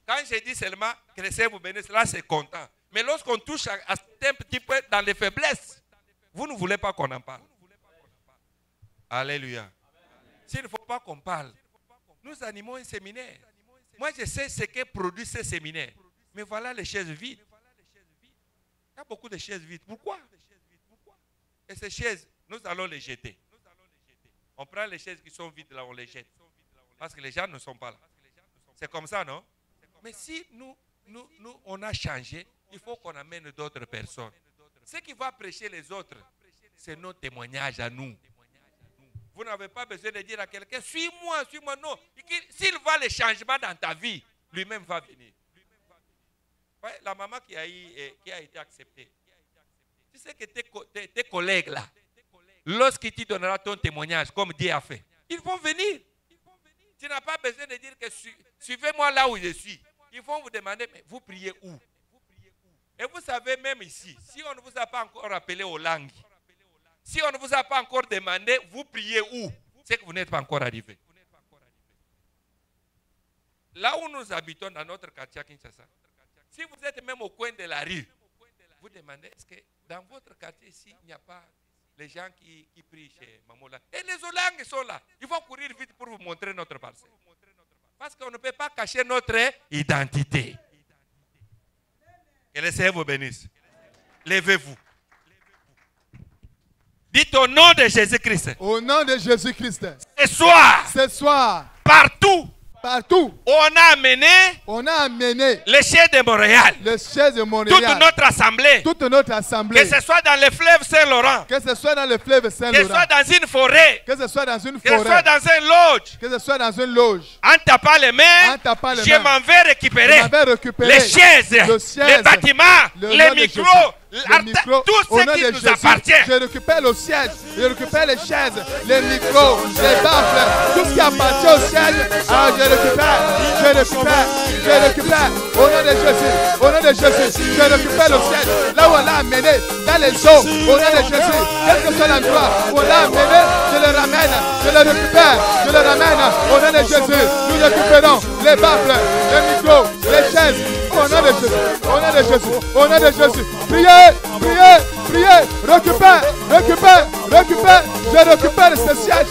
Quand j'ai dit seulement que le Seigneur vous bénisse, là c'est content. Mais lorsqu'on touche à un petit peu dans les faiblesses, vous ne voulez pas qu'on en parle. Alléluia. S'il ne faut pas qu'on parle, nous animons un séminaire. Moi je sais ce que produit ce séminaire. Mais voilà les chaises vides. Il y a beaucoup de chaises vides. Pourquoi? Et ces chaises, nous allons les jeter. On prend les chaises qui sont vides là, on les jette. Parce que les gens ne sont pas là. C'est comme ça, non? Mais si nous, on a changé, il faut qu'on amène d'autres personnes. Ce qui va prêcher les autres, c'est nos témoignages à nous. Vous n'avez pas besoin de dire à quelqu'un, suis-moi, suis-moi. Non. S'il voit les changements dans ta vie, lui-même va venir. Ouais, la maman qui a été acceptée. Tu sais que tes collègues là, lorsqu'il te donnera ton témoignage, comme Dieu a fait, ils vont venir. Tu n'as pas besoin de dire que suivez-moi là où je suis. Ils vont vous demander, mais vous priez où? Et vous savez, même ici, si on ne vous a pas encore appelé aux langues, si on ne vous a pas encore demandé, vous priez où? C'est que vous n'êtes pas encore arrivé. Là où nous habitons, dans notre quartier à Kinshasa, si vous êtes même au coin de la rue, vous demandez, est-ce que dans votre quartier ici, il n'y a pas les gens qui prient chez Mamola? Et les Olangues sont là. Il faut courir vite pour vous montrer notre parcelle. Parce qu'on ne peut pas cacher notre identité. Que le Seigneur vous bénisse. Levez-vous. Dites au nom de Jésus-Christ. Au nom de Jésus-Christ. Ce soir. Partout. On a amené les chaises de Montréal. Toute notre assemblée. Que ce soit dans le fleuve Saint-Laurent. Que ce soit dans le fleuve Saint-Laurent. Que ce soit dans une forêt. Que ce soit dans une forêt. Que ce soit dans un lodge. Que ce soit dans une loge. En tapant les mains, je m'en vais récupérer les chaises, les bâtiments, les micros, le micro. tout ce Au nom qui de nous Jésus, appartient. je récupère le siège, je récupère les chaises, les micros, les baffles, tout ce qui appartient au siège. Ah, je récupère. Au nom de Jésus, je récupère le siège. Là où on l'a amené, dans les eaux, au nom de Jésus, quel que soit l'endroit où on l'a amené, je le ramène, je le récupère, je le ramène. Au nom de Jésus, nous récupérons les baffles, les micros, les chaises. Au nom de Jésus, au nom de Jésus, au nom de Jésus. Priez, récupère. Je récupère ce siège.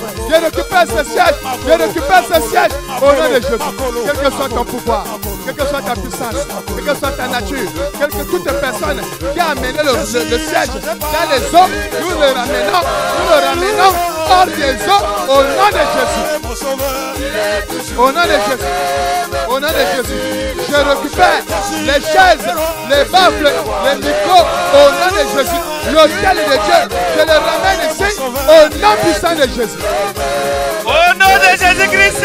Au nom de Jésus. Quel que soit ton pouvoir, quelle que soit ta puissance, quelle que soit ta nature, quelle que toute personne qui a amené le siège dans les eaux, nous le ramenons hors des eaux au nom de Jésus. Au nom de Jésus, je récupère les chaises, les baffles, les micros, au nom de Jésus. L'hôtel de Dieu, je le ramène ici, au nom puissant de Jésus. Au nom de Jésus-Christ.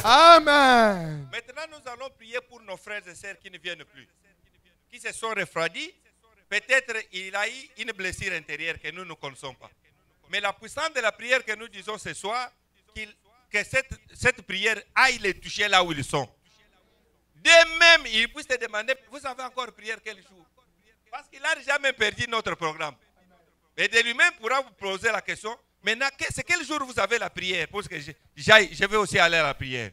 Amen. Maintenant, nous allons prier pour nos frères et sœurs qui ne viennent plus, qui se sont refroidis. Peut-être il a eu une blessure intérieure que nous ne connaissons pas. Mais la puissance de la prière que nous disons ce soir, que cette prière aille les toucher là où ils sont. Dès même, ils puissent te demander, vous avez encore prié quel jour? Parce qu'il n'a jamais perdu notre programme. Et de lui-même pourra vous poser la question, maintenant, c'est quel jour vous avez la prière? Parce que je vais aussi aller à la prière.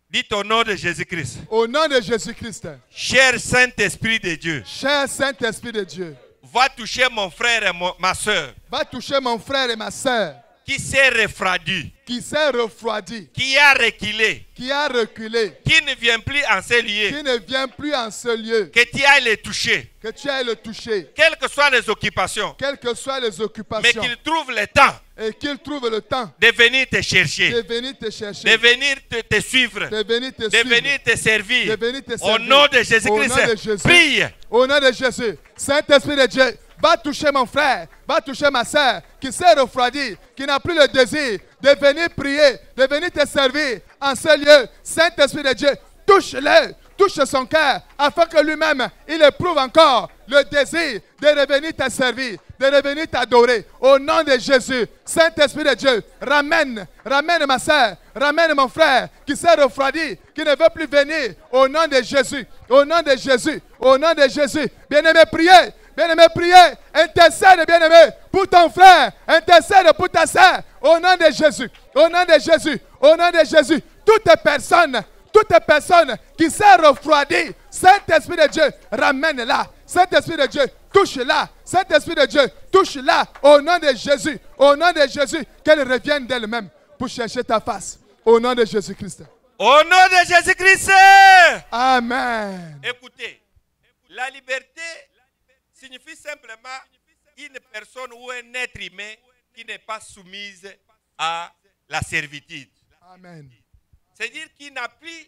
Dites au nom de Jésus-Christ. Au nom de Jésus-Christ. Cher Saint-Esprit de Dieu. Cher Saint-Esprit de Dieu. Va toucher mon frère et ma soeur. Va toucher mon frère et ma soeur. Qui s'est refroidi. Qui s'est refroidi. Qui a reculé. Qui a reculé. Qui ne vient plus en ce lieu. Qui ne vient plus en ce lieu. Que tu ailles le toucher. Que tu ailles le toucher. Quelles que soient les occupations. Quelles que soient les occupations. Mais qu'il trouve le temps. Et qu'il trouve le temps. De venir te chercher. De venir te chercher. De venir te suivre. De venir te de suivre. venir te servir. De venir te servir. Au nom de Jésus-Christ. Prie. Au nom de Jésus. Saint-Esprit de Dieu. Va toucher mon frère, va toucher ma soeur qui s'est refroidi, qui n'a plus le désir de venir prier, de venir te servir en ce lieu. Saint-Esprit de Dieu, touche-le, touche son cœur, afin que lui-même, il éprouve encore le désir de revenir te servir, de revenir t'adorer. Au nom de Jésus, Saint-Esprit de Dieu, ramène ma soeur, ramène mon frère qui s'est refroidi, qui ne veut plus venir. Au nom de Jésus, au nom de Jésus, au nom de Jésus. Bien-aimé, priez. Bien-aimé, priez, intercède, bien-aimé, pour ton frère, intercède pour ta soeur, au nom de Jésus, au nom de Jésus, au nom de Jésus. Toute personne qui s'est refroidie, Saint-Esprit de Dieu, ramène-la. Saint-Esprit de Dieu, touche-la. Saint-Esprit de Dieu, touche-la, au nom de Jésus, qu'elle revienne d'elle-même pour chercher ta face, au nom de Jésus-Christ. Au nom de Jésus-Christ. Amen. Écoutez, la liberté signifie simplement une personne ou un être humain qui n'est pas soumise à la servitude. Amen. C'est-à-dire qu'il n'a plus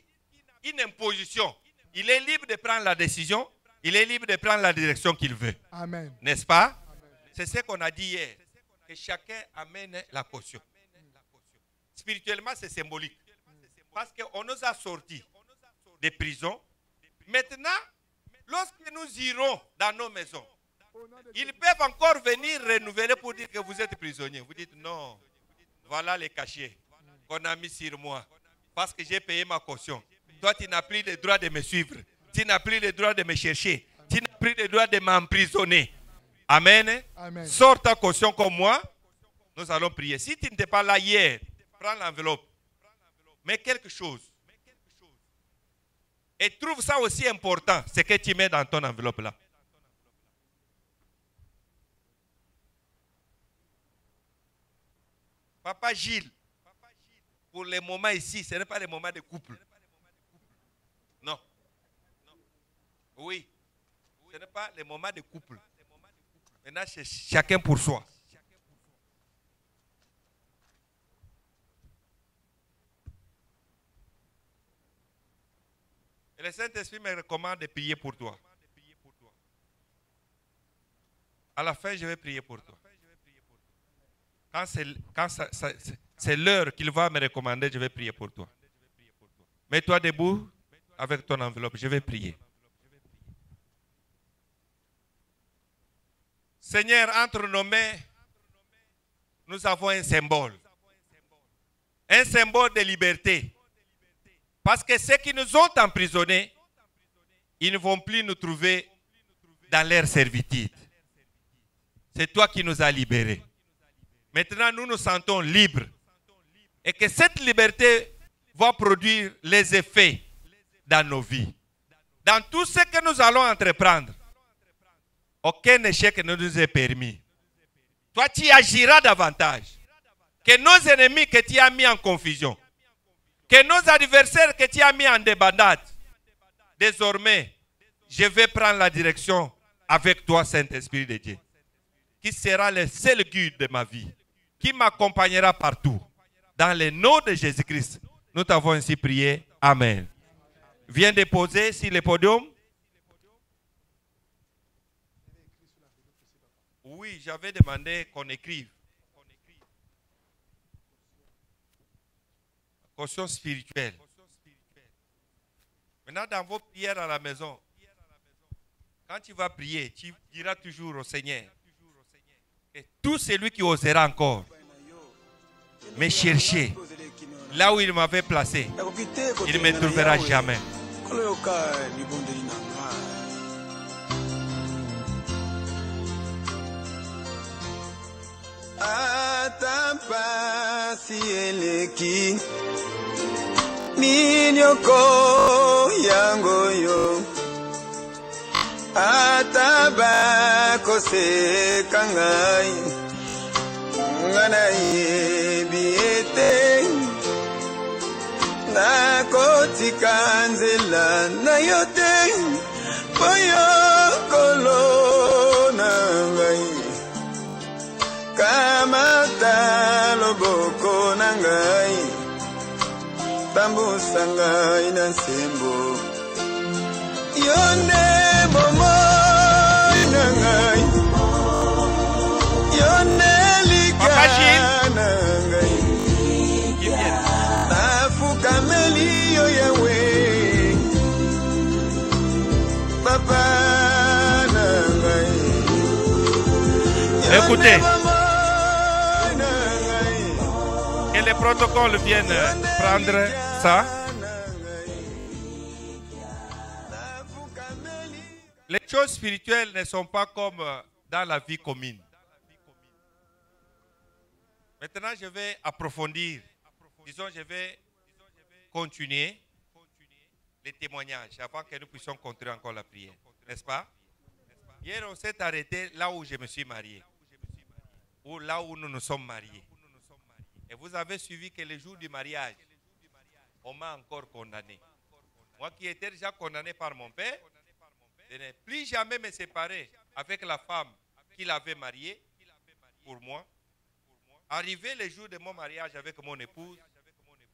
une imposition. Il est libre de prendre la décision, il est libre de prendre la direction qu'il veut. Amen. N'est-ce pas? C'est ce qu'on a dit hier, que chacun amène la caution. Spirituellement, c'est symbolique. Parce qu'on nous a sortis des prisons. Maintenant, lorsque nous irons dans nos maisons, ils peuvent encore venir renouveler pour dire que vous êtes prisonnier. Vous dites non, voilà les cachets qu'on a mis sur moi parce que j'ai payé ma caution. Toi, tu n'as plus le droit de me suivre. Tu n'as plus le droit de me chercher. Tu n'as plus le droit de m'emprisonner. Amen. Amen. Sors ta caution comme moi. Nous allons prier. Si tu n'étais pas là hier, prends l'enveloppe. Mets quelque chose. Et trouve ça aussi important, ce que tu mets dans ton enveloppe là. Papa Gilles, pour le moment ici, ce n'est pas le moment de couple. Non. Oui. Ce n'est pas le moment de couple. Maintenant, c'est chacun pour soi. Et le Saint-Esprit me recommande de prier pour toi. À la fin, je vais prier pour toi. Quand c'est l'heure qu'il va me recommander, je vais prier pour toi. Mets-toi debout avec ton enveloppe, je vais prier. Seigneur, entre nos mains, nous avons un symbole. Un symbole de liberté. Parce que ceux qui nous ont emprisonnés, ils ne vont plus nous trouver dans leur servitude. C'est toi qui nous as libérés. Maintenant, nous nous sentons libres. Et que cette liberté va produire les effets dans nos vies. Dans tout ce que nous allons entreprendre, aucun échec ne nous est permis. Toi, tu agiras davantage. Que nos ennemis que tu as mis en confusion, que nos adversaires que tu as mis en débandade, désormais, je vais prendre la direction avec toi, Saint-Esprit de Dieu, qui sera le seul guide de ma vie, qui m'accompagnera partout. Dans le nom de Jésus-Christ, nous t'avons ainsi prié. Amen. Viens déposer sur le podium. Oui, j'avais demandé qu'on écrive. Caution spirituelle. Maintenant, dans vos prières à la maison, quand tu vas prier, tu diras toujours au Seigneur que tout celui qui osera encore me chercher là où il m'avait placé, il ne me trouvera jamais. Atapasi eleki minyoko yangoyo atabako sekangai ngana yebiete nakotika nzela na yote poyokolo nangai kamata loboko nangai bambusa ngai na nsembo yone momo nangai yone lika nangai nafukameli yo yawe papa nangai. Écoutez, que les protocoles viennent prendre ça. Les choses spirituelles ne sont pas comme dans la vie commune. Maintenant, je vais approfondir. Disons, je vais continuer les témoignages avant que nous puissions continuer encore la prière. N'est-ce pas? Hier, on s'est arrêté là où je me suis marié. Ou là où nous nous sommes mariés. Et vous avez suivi que le jour du mariage, on m'a encore condamné. Moi qui étais déjà condamné par mon père, de ne plus jamais me séparer avec la femme qu'il avait mariée pour moi. Arrivé le jour de mon mariage avec mon épouse,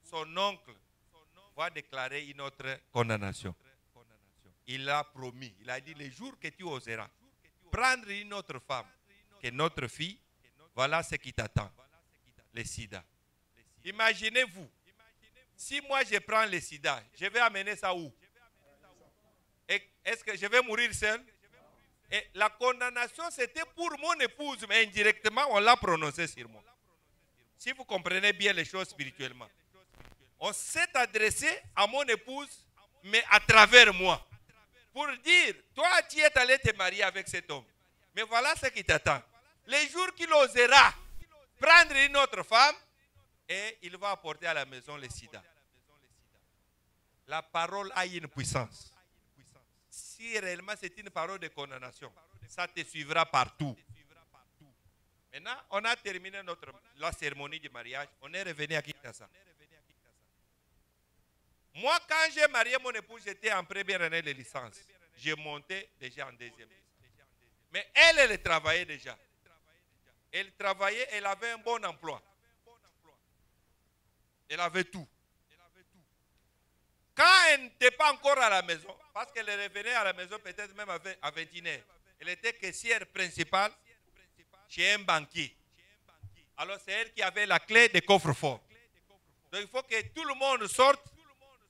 son oncle va déclarer une autre condamnation. Il a promis, il a dit, le jour que tu oseras prendre une autre femme que notre fille, voilà ce qui t'attend, le sida. Imaginez-vous, si moi je prends le sida, je vais amener ça où? Est-ce que je vais mourir seul? Et la condamnation, c'était pour mon épouse, mais indirectement, on l'a prononcé sur moi. Si vous comprenez bien les choses spirituellement. On s'est adressé à mon épouse, mais à travers moi. Pour dire, toi, tu es allé te marier avec cet homme. Mais voilà ce qui t'attend. Les jours qu'il osera prendre une autre femme, et il va apporter à la maison le sida. La parole a une puissance. Si réellement c'est une parole de condamnation, ça te suivra partout. Maintenant, on a terminé la cérémonie du mariage. On est revenu à Kinshasa. Moi, quand j'ai marié mon épouse, j'étais en première année de licence. J'ai monté déjà en deuxième. Mais elle travaillait déjà. Elle travaillait, elle avait un bon emploi. Elle avait tout. Quand elle n'était pas encore à la maison, parce qu'elle revenait à la maison peut-être même à 21h, elle était caissière principale chez un banquier. Alors c'est elle qui avait la clé des coffres-forts. Donc il faut que tout le monde sorte,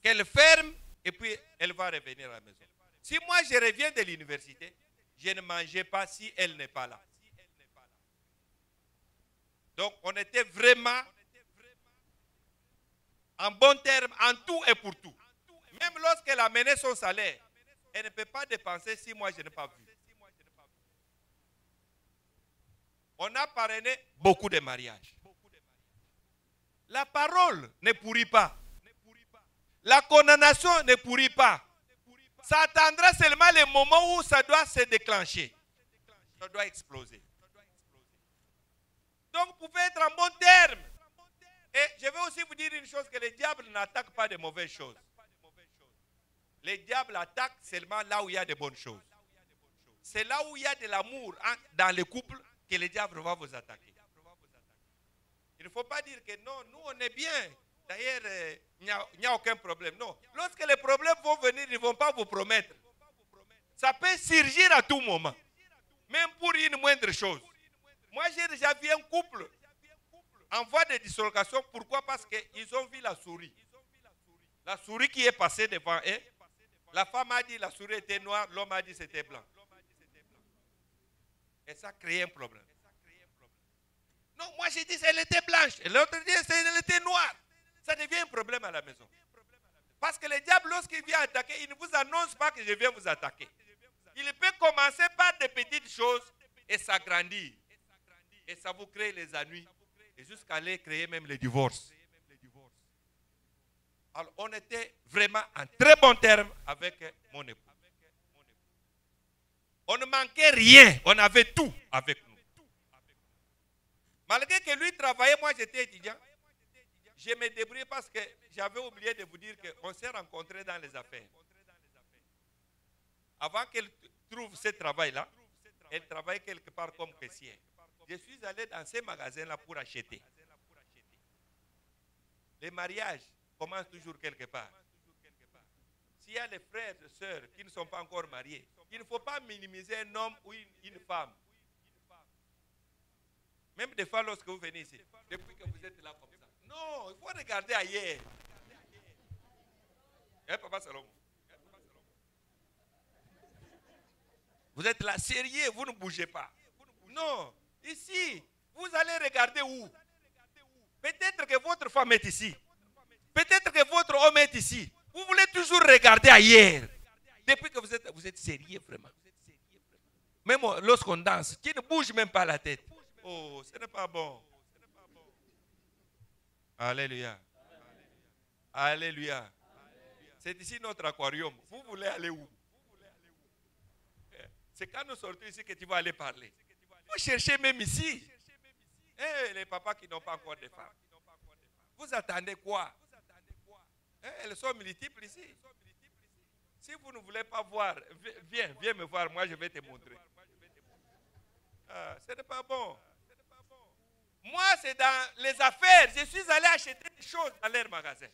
qu'elle ferme et puis elle va revenir à la maison. Si moi je reviens de l'université, je ne mangeais pas si elle n'est pas là. Donc, on était vraiment en bon terme, en tout et pour tout. Même lorsqu'elle a mené son salaire, elle ne peut pas dépenser si moi je n'ai pas vu. On a parrainé beaucoup de mariages. La parole ne pourrit pas. La condamnation ne pourrit pas. Ça attendra seulement le moment où ça doit se déclencher. Ça doit exploser. Donc, vous pouvez être en bon terme. Et je vais aussi vous dire une chose, que le diable n'attaque pas de mauvaises choses. Le diable attaque seulement là où il y a de bonnes choses. C'est là où il y a de l'amour dans le couple que le diable va vous attaquer. Il ne faut pas dire que non, nous on est bien. D'ailleurs, il n'y a aucun problème. Non. Lorsque les problèmes vont venir, ils ne vont pas vous promettre. Ça peut surgir à tout moment. Même pour une moindre chose. Moi, j'ai déjà vu un couple en voie de dislocation. Pourquoi? Parce qu'ils ont vu la souris. La souris qui est passée devant eux. La femme a dit la souris était noire, l'homme a dit c'était blanc. Et ça crée un problème. Non, moi j'ai dit qu'elle était blanche. Et l'autre dit qu'elle était noire. Ça devient un problème à la maison. Parce que le diable, lorsqu'il vient attaquer, il ne vous annonce pas que je viens vous attaquer. Il peut commencer par des petites choses et s'agrandir. Et ça vous crée les ennuis. Et jusqu'à aller créer même le divorce. Alors on était vraiment en très bon terme avec mon époux. On ne manquait rien. On avait tout avec nous. Malgré que lui travaillait, moi j'étais étudiant. Je me débrouillais parce que j'avais oublié de vous dire qu'on s'est rencontrés dans les affaires. Avant qu'elle trouve ce travail-là, elle travaillait quelque part comme caissière. Je suis allé dans ces magasins-là pour acheter. Les mariages commencent toujours quelque part. S'il y a des frères et sœurs qui ne sont pas encore mariés, il ne faut pas minimiser un homme ou une femme. Même des fois lorsque vous venez ici, depuis que vous êtes là comme ça. Non, il faut regarder ailleurs. Papa Salomon. Vous êtes là, sérieux, vous ne bougez pas. Non, ici, vous allez regarder où? Peut-être que votre femme est ici. Peut-être que votre homme est ici. Vous voulez toujours regarder ailleurs. Depuis que vous êtes sérieux vraiment. Même lorsqu'on danse, tu ne bouges même pas la tête. Oh, ce n'est pas bon. Alléluia. Alléluia. C'est ici notre aquarium. Vous voulez aller où? C'est quand nous sortons ici que tu vas aller parler. Vous cherchez même ici. Les papas qui n'ont pas encore de femmes. Vous attendez quoi? Elles sont multiples ici. Si vous ne voulez pas voir, viens me voir, moi je vais te montrer. Ce n'est pas bon. Moi, c'est dans les affaires. Je suis allé acheter des choses dans leur magasin.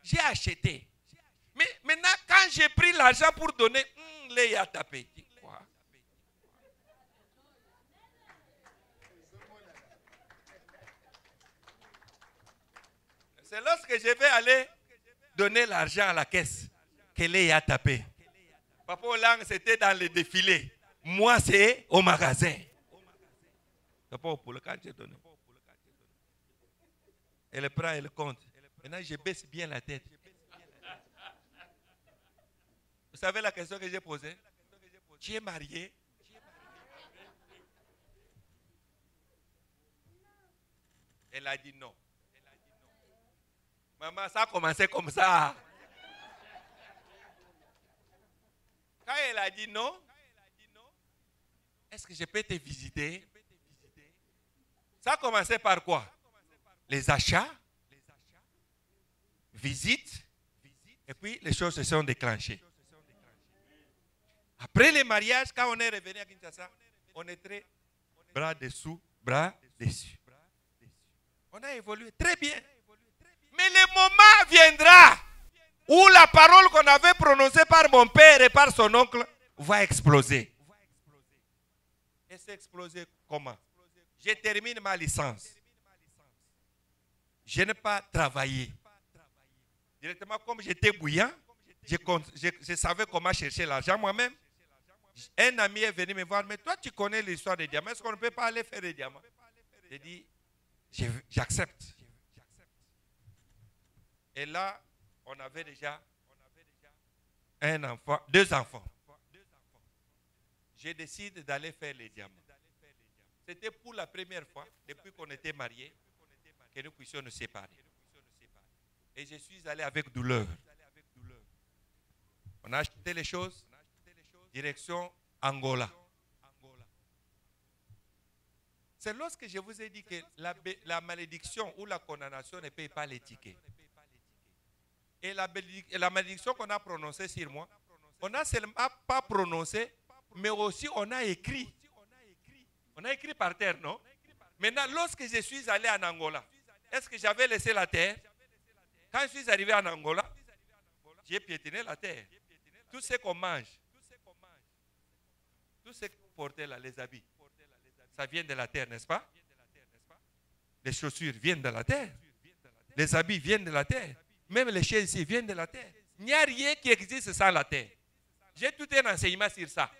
J'ai acheté. Mais maintenant, quand j'ai pris l'argent pour donner, les a tapé. Quoi? C'est lorsque je vais aller donner l'argent à la caisse que les a tapé. Papa Hollande, c'était dans le défilé. Moi, c'est au magasin. C'est pas pour le cas que j'ai donné. Elle prend, elle compte. Maintenant, je baisse bien la tête. Vous savez la question que j'ai posée? Tu es marié? Elle a dit non. Maman, ça a commencé comme ça. Quand elle a dit non, est-ce que je peux te visiter? Ça a commencé par quoi? Les achats, visites, et puis les choses se sont déclenchées. Après les mariages, quand on est revenu à Kinshasa, on était bras dessous, bras dessus. On a évolué très bien. Mais le moment viendra où la parole qu'on avait prononcée par mon père et par son oncle va exploser. Et c'est explosé comment? Je termine ma licence. Je n'ai pas travaillé. Directement, comme j'étais bouillant, je savais comment chercher l'argent moi-même. Un ami est venu me voir, mais toi tu connais l'histoire des diamants, est-ce qu'on ne peut pas aller faire des diamants? J'ai dit, j'accepte. Et là, on avait déjà un enfant, 2 enfants. J'ai décidé d'aller faire les diamants. C'était pour la première fois, depuis qu'on était mariés, que nous puissions nous séparer. Et je suis allé avec douleur. On a acheté les choses, direction Angola. C'est lorsque je vous ai dit que la malédiction ou la condamnation ne paye pas les tickets. Et la malédiction qu'on a prononcée sur moi, on n'a seulement pas prononcé, mais aussi on a écrit. On a écrit par terre, non? Maintenant, lorsque je suis allé en Angola, est-ce que j'avais laissé la terre? Quand je suis arrivé en Angola, j'ai piétiné la terre. Tout ce qu'on mange, tout ce qu'on portait là, les habits, ça vient de la terre, n'est-ce pas? Les chaussures viennent de la terre. Les habits viennent de la terre. Même les chaises ici viennent de la terre. Il n'y a rien qui existe sans la terre. J'ai tout un enseignement sur ça.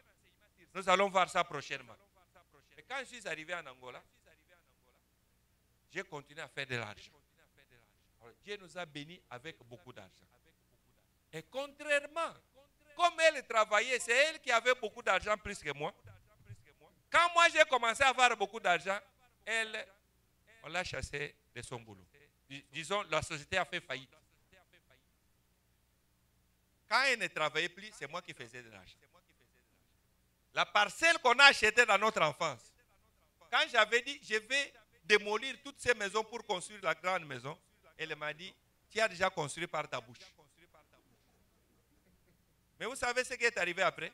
Nous allons voir ça prochainement. Et quand je suis arrivé en Angola, j'ai continué à faire de l'argent. Dieu nous a bénis avec beaucoup d'argent. Et contrairement, comme elle travaillait, c'est elle qui avait beaucoup d'argent plus que moi. Quand moi j'ai commencé à avoir beaucoup d'argent, elle, on l'a chassée de son boulot. Disons, la société a fait faillite. Quand elle ne travaillait plus, c'est moi qui faisais de l'argent. La parcelle qu'on a achetée dans notre enfance, quand j'avais dit, je vais démolir toutes ces maisons pour construire la grande maison, elle m'a dit, tu as déjà construit par ta bouche. Mais vous savez ce qui est arrivé après?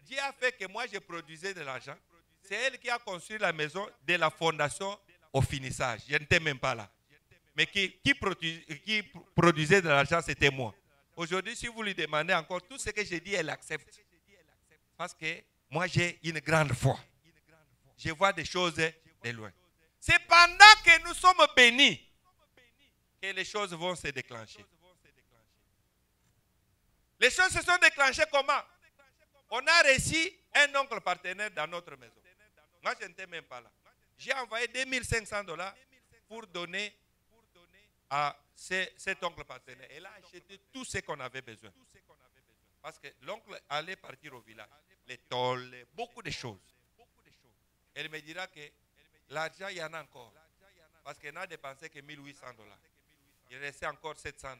Dieu a fait que moi je produisais de l'argent. C'est elle qui a construit la maison de la fondation au finissage. Je n'étais même pas là. Mais qui produisait de l'argent, c'était moi. Aujourd'hui, si vous lui demandez encore tout ce que j'ai dit, elle accepte. Parce que moi, j'ai une grande foi. Je vois des choses de loin. C'est pendant que nous sommes bénis que les choses vont se déclencher. Les choses se sont déclenchées comment? On a reçu un oncle partenaire dans notre maison. Moi, je n'étais même pas là. J'ai envoyé $2500 pour donner à cet oncle partenaire. Elle a acheté tout ce qu'on avait besoin. Parce que l'oncle allait partir au village. Les tôles, beaucoup de choses. Elle me dira que l'argent, il y en a encore. Parce qu'elle n'a dépensé que $1800. Il restait encore $700.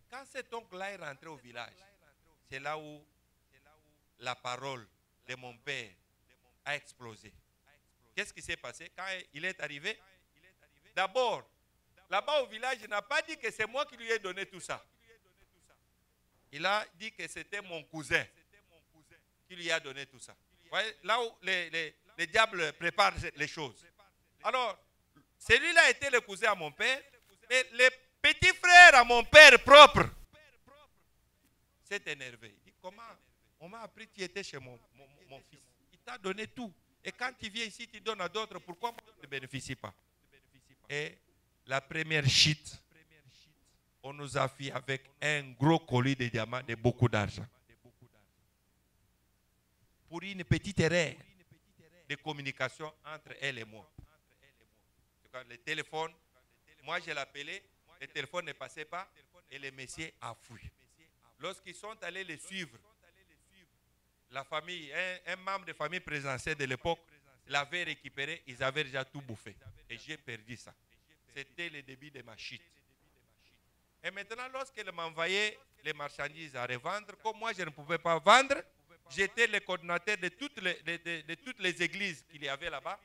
Quand cet oncle-là est rentré au village, c'est là où la parole de mon père a explosé. Qu'est-ce qui s'est passé? Quand il est arrivé, d'abord, là-bas au village, il n'a pas dit que c'est moi qui lui ai donné tout ça. Il a dit que c'était mon cousin qui lui a donné tout ça. Vous voyez, là où les diables préparent les choses. Alors, celui-là était le cousin à mon père, mais le petit frère à mon père propre s'est énervé. Il dit, comment? On m'a appris que tu étais chez mon fils. Il t'a donné tout. Et quand tu viens ici, tu donnes à d'autres. Pourquoi moi, je ne bénéficie pas? Et la première chute, on nous a fait avec un gros colis de diamants de beaucoup d'argent. Pour une petite erreur de communication entre elle et moi. Le téléphone, moi je l'appelais, le téléphone ne passait pas et le monsieur a fui. Lorsqu'ils sont allés les suivre, la famille, un membre de famille présidentielle de l'époque l'avait récupéré, ils avaient déjà tout bouffé. Et j'ai perdu ça. C'était le début de ma chute. Et maintenant, lorsqu'elle m'envoyait les marchandises à revendre, comme moi je ne pouvais pas vendre, j'étais le coordinateur de toutes les églises qu'il y avait là-bas.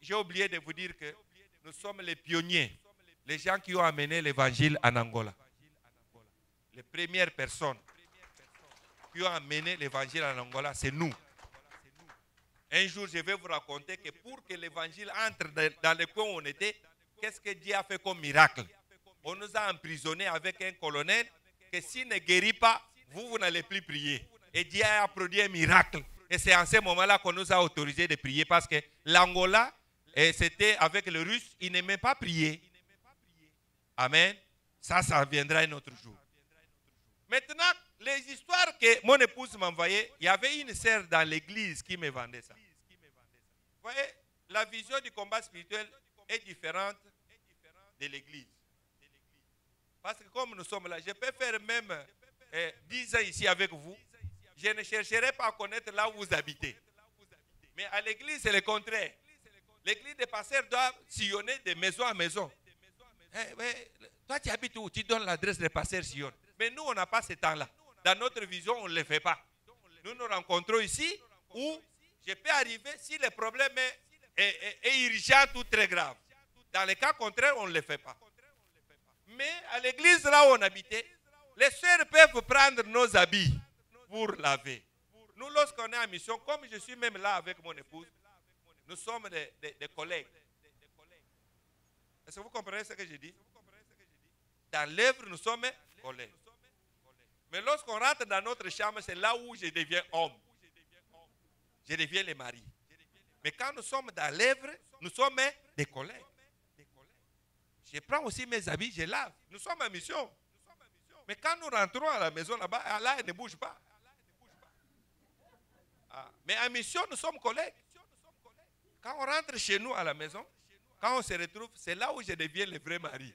J'ai oublié de vous dire que nous sommes les pionniers, les gens qui ont amené l'évangile en Angola. Les premières personnes qui ont amené l'évangile en Angola, c'est nous. Un jour, je vais vous raconter que pour que l'évangile entre dans le coin où on était, qu'est-ce que Dieu a fait comme miracle? On nous a emprisonnés avec un colonel que s'il ne guérit pas, vous n'allez plus prier. Et Dieu a produit un miracle. Et c'est en ce moment-là qu'on nous a autorisé de prier parce que l'Angola, c'était avec le Russe, ils n'aimaient pas prier. Amen. Ça viendra un autre jour. Maintenant, les histoires que mon épouse m'envoyait, il y avait une sœur dans l'église qui me vendait ça. Vous voyez, la vision du combat spirituel est différente de l'église. Parce que comme nous sommes là, je peux faire même 10 ans ici avec vous. Je ne chercherai pas à connaître là où vous habitez. Mais à l'église, c'est le contraire. L'église des pasteurs doit sillonner de maison à maison. Toi, tu habites où? Tu donnes l'adresse des pasteurs sillonnent. Mais nous, on n'a pas ce temps-là. Dans notre vision, on ne le fait pas. Nous nous rencontrons ici où je peux arriver si le problème est urgent ou très grave. Dans le cas contraire, on ne le fait pas. Mais à l'église, là où on habitait, les sœurs peuvent prendre nos habits pour laver. Nous, lorsqu'on est en mission, comme je suis même là avec mon épouse, nous sommes des collègues. Est-ce que vous comprenez ce que je dis? Dans l'œuvre, nous sommes collègues. Mais lorsqu'on rentre dans notre chambre, c'est là où je deviens homme. Je deviens le mari. Mais quand nous sommes dans l'œuvre, nous sommes des collègues. Je prends aussi mes habits, je lave. Nous sommes en mission. Mais quand nous rentrons à la maison là-bas, là, elle ne bouge pas. Mais en mission, nous sommes collègues. Quand on rentre chez nous à la maison, quand on se retrouve, c'est là où je deviens le vrai mari.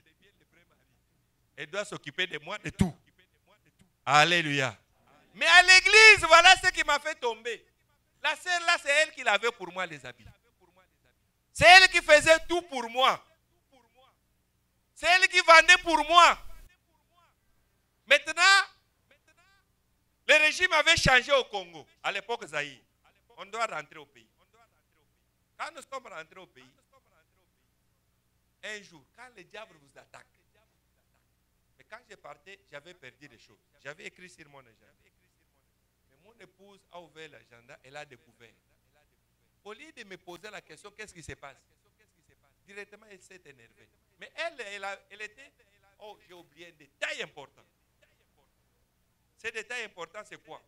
Elle doit s'occuper de moi, de tout. Alléluia. Mais à l'église, voilà ce qui m'a fait tomber. La sœur là, c'est elle qui lavait pour moi les habits. C'est elle qui faisait tout pour moi. C'est elle qui vendait pour moi. Maintenant, le régime avait changé au Congo, à l'époque Zaïre. On doit rentrer au pays. Quand nous sommes rentrés au pays, un jour, quand le diable vous attaque, mais quand je partais, j'avais perdu des choses. J'avais écrit sur mon agenda. Mais mon épouse a ouvert l'agenda, elle a découvert. Au lieu de me poser la question, qu'est-ce qui se passe? Directement, elle s'est énervée. Mais elle était, oh, j'ai oublié un détail important. Ce détail important, c'est quoi?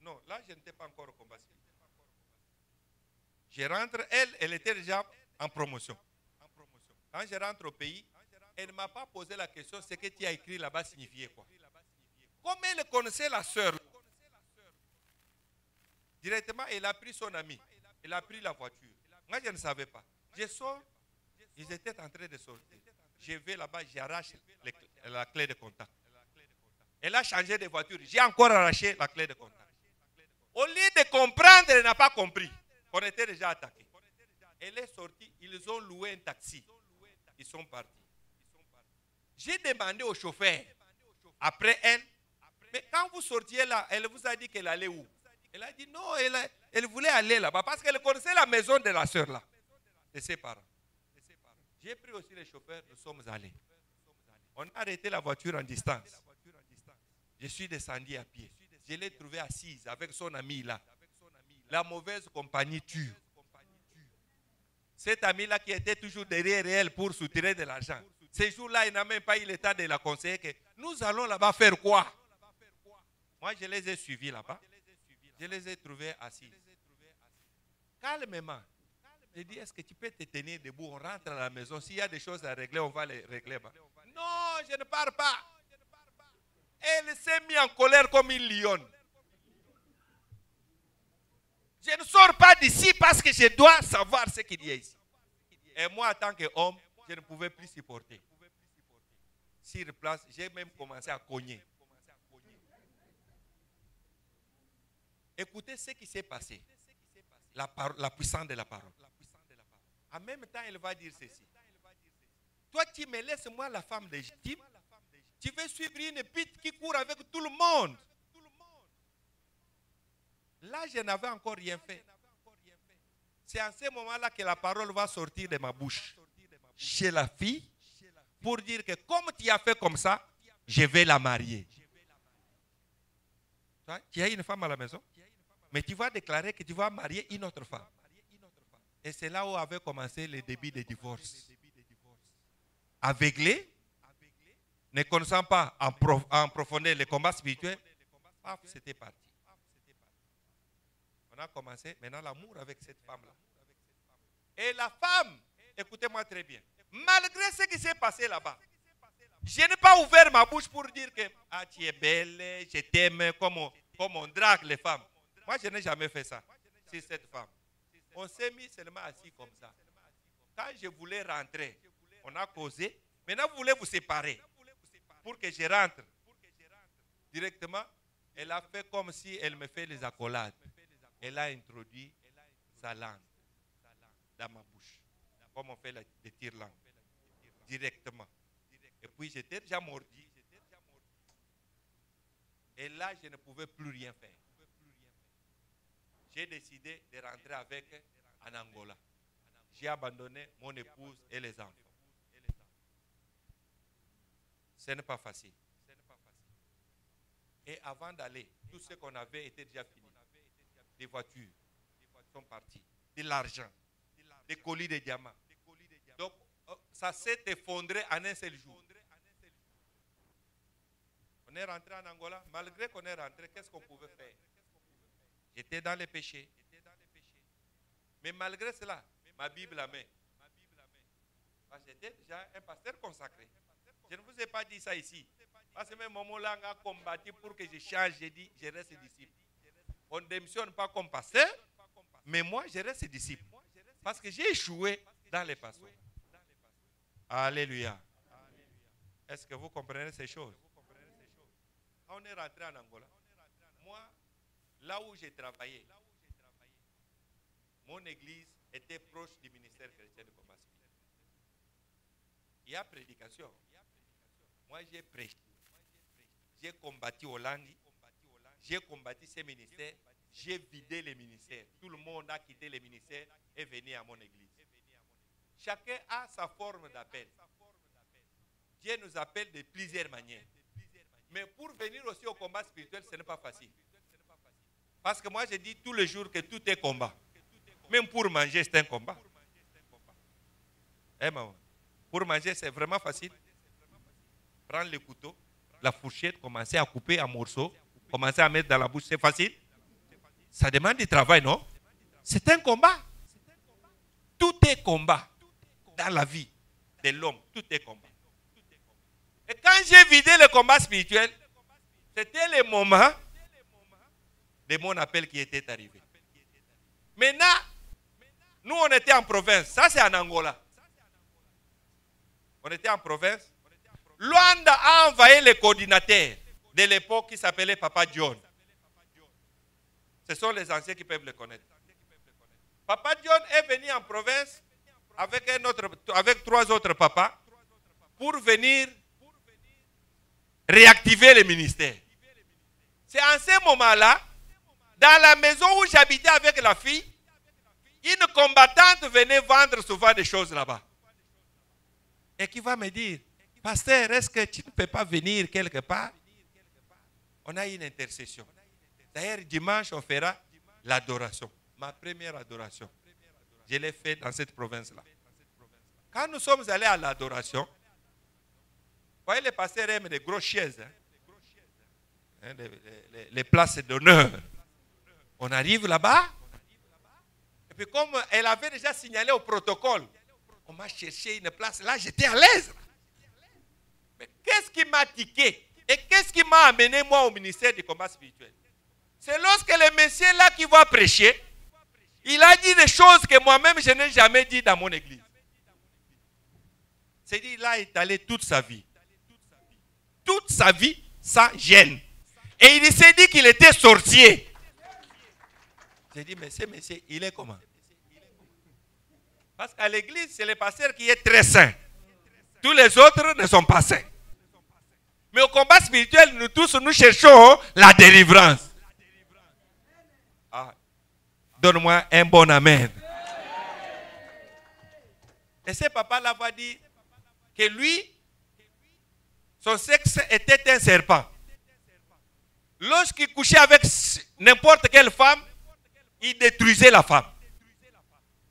Non, là, je n'étais pas encore au combat. Je rentre, elle était déjà en promotion. Quand je rentre au pays, elle ne m'a pas posé la question, ce que tu as écrit là-bas signifiait quoi? Comme elle connaissait la sœur, directement, elle a pris son ami. Elle a pris la voiture. Moi, je ne savais pas. Je sors, ils étaient en train de sortir. Je vais là-bas, j'arrache la clé de contact. Elle a changé de voiture. J'ai encore arraché la clé de contact. Au lieu de comprendre, elle n'a pas compris qu'on était déjà attaqué. Elle est sortie, ils ont loué un taxi. Ils sont partis. J'ai demandé au chauffeur, après elle, mais quand vous sortiez là, elle vous a dit qu'elle allait où? Elle a dit non, elle voulait aller là-bas parce qu'elle connaissait la maison de la soeur là, de ses parents. J'ai pris aussi le chauffeur, nous sommes allés. On a arrêté la voiture en distance. Je suis descendu à pied. Je l'ai trouvée assise avec son ami là. La mauvaise compagnie tue. Cet ami-là qui était toujours derrière elle pour soutirer de l'argent. Ces jours-là, il n'a même pas eu le temps de la conseiller que nous allons là-bas faire quoi? Moi, je les ai suivis là-bas. Je les ai trouvés assises. Calmement. J'ai dit, est-ce que tu peux te tenir debout? On rentre à la maison. S'il y a des choses à régler, on va les régler. Non, je ne pars pas. Elle s'est mise en colère comme une lionne. Je ne sors pas d'ici parce que je dois savoir ce qu'il y a ici. Et moi, en tant qu'homme, je ne pouvais plus supporter. Sur place, j'ai même commencé à cogner. Écoutez ce qui s'est passé. La puissance de la parole. En même temps, elle va dire ceci. Toi, tu me laisses moi la femme légitime. Tu veux suivre une pute qui court avec tout le monde. Là, je n'avais encore rien fait. C'est en ce moment-là que la parole va sortir de ma bouche. Chez la fille, pour dire que comme tu as fait comme ça, je vais la marier. Toi, tu as une femme à la maison, mais tu vas déclarer que tu vas marier une autre femme. Et c'est là où avait commencé le début de divorce. Aveuglé, ne connaissant pas en profondeur le combat spirituel, c'était parti. On a commencé maintenant l'amour avec cette femme-là. Et la femme, écoutez-moi très bien, malgré ce qui s'est passé là-bas, je n'ai pas ouvert ma bouche pour dire que tu es belle, je t'aime, comme on drague les femmes. Moi, je n'ai jamais fait ça. sur cette femme. On s'est mis seulement assis comme ça. Quand je voulais rentrer, on a causé. Maintenant, vous voulez vous séparer pour que je rentre. Directement, elle a fait comme si elle me fait les accolades. Elle a introduit sa langue dans ma bouche. Comme on fait les tire-langues. Directement. Et puis j'étais déjà mordi. Et là, je ne pouvais plus rien faire. J'ai décidé de rentrer avec en Angola. J'ai abandonné mon épouse et les enfants. Ce n'est pas facile. Et avant d'aller, tout ce qu'on avait était déjà fini. Des voitures sont parties, de l'argent, des colis de diamants. Donc, ça s'est effondré en un seul jour. On est rentré en Angola. Malgré qu'on est rentré, qu'est-ce qu'on pouvait faire? J'étais dans les péchés. Mais malgré cela, ma Bible à main. J'étais déjà un pasteur consacré. Je ne vous ai pas dit ça ici. Parce que même Momo-Lang a combattu pour que je change. J'ai dit, je reste disciple. On ne démissionne pas comme pasteur, mais moi, je reste disciple. Parce que j'ai échoué dans les pasteurs. Alléluia. Est-ce que vous comprenez ces choses? On est rentré en Angola. Moi, là où j'ai travaillé, mon église était proche du ministère chrétien de combat spirituel. Il y a prédication. Moi, j'ai prêché. J'ai combattu Hollandi. J'ai combattu ces ministères. J'ai vidé les ministères. Tout le monde a quitté les ministères et venu à mon église. Chacun a sa forme d'appel. Dieu nous appelle de plusieurs manières. Mais pour venir aussi au combat spirituel, ce n'est pas facile. Parce que moi, je dis tous les jours que tout est combat. Même pour manger, c'est un combat. Eh, maman, pour manger, c'est vraiment facile. Prendre le couteau, la fourchette, commencer à couper en morceaux, commencer à mettre dans la bouche, c'est facile. Ça demande du travail, non? C'est un combat. Tout est combat dans la vie de l'homme. Tout est combat. Et quand j'ai vidé le combat spirituel, c'était le moment de mon appel qui était arrivé. Maintenant, nous on était en province. Ça c'est en Angola. On était en province. Luanda a envoyé le coordinateur de l'époque qui s'appelait Papa John. Ce sont les anciens qui peuvent le connaître. Papa John est venu en province avec 3 autres papas pour venir réactiver le ministère. C'est en ce moment-là, dans la maison où j'habitais avec la fille, une combattante venait vendre souvent des choses là-bas. Et qui va me dire, pasteur, est-ce que tu ne peux pas venir quelque part? On a une intercession. D'ailleurs, dimanche, on fera l'adoration. Ma première adoration. Je l'ai faite dans cette province-là. Quand nous sommes allés à l'adoration, vous voyez, les pasteurs aiment des grosses chaises. Hein, les places d'honneur. On arrive là-bas. Et puis comme elle avait déjà signalé au protocole, on m'a cherché une place. Là, j'étais à l'aise. Mais qu'est-ce qui m'a tiqué? Et qu'est-ce qui m'a amené, moi, au ministère du combat spirituel? C'est lorsque le monsieur là qui va prêcher, il a dit des choses que moi-même, je n'ai jamais dit dans mon église. C'est-à-dire, il a étalé toute sa vie. Toute sa vie sans gêne. Et il s'est dit qu'il était sorcier. J'ai dit, mais ce monsieur, il est comment? Parce qu'à l'église, c'est le pasteur qui est très saint. Tous les autres ne sont pas saints. Mais au combat spirituel, nous tous, nous cherchons la délivrance. Ah, donne-moi un bon amen. Et ce papa-là va dire que lui, son sexe était un serpent. Lorsqu'il couchait avec n'importe quelle femme, il détruisait la femme.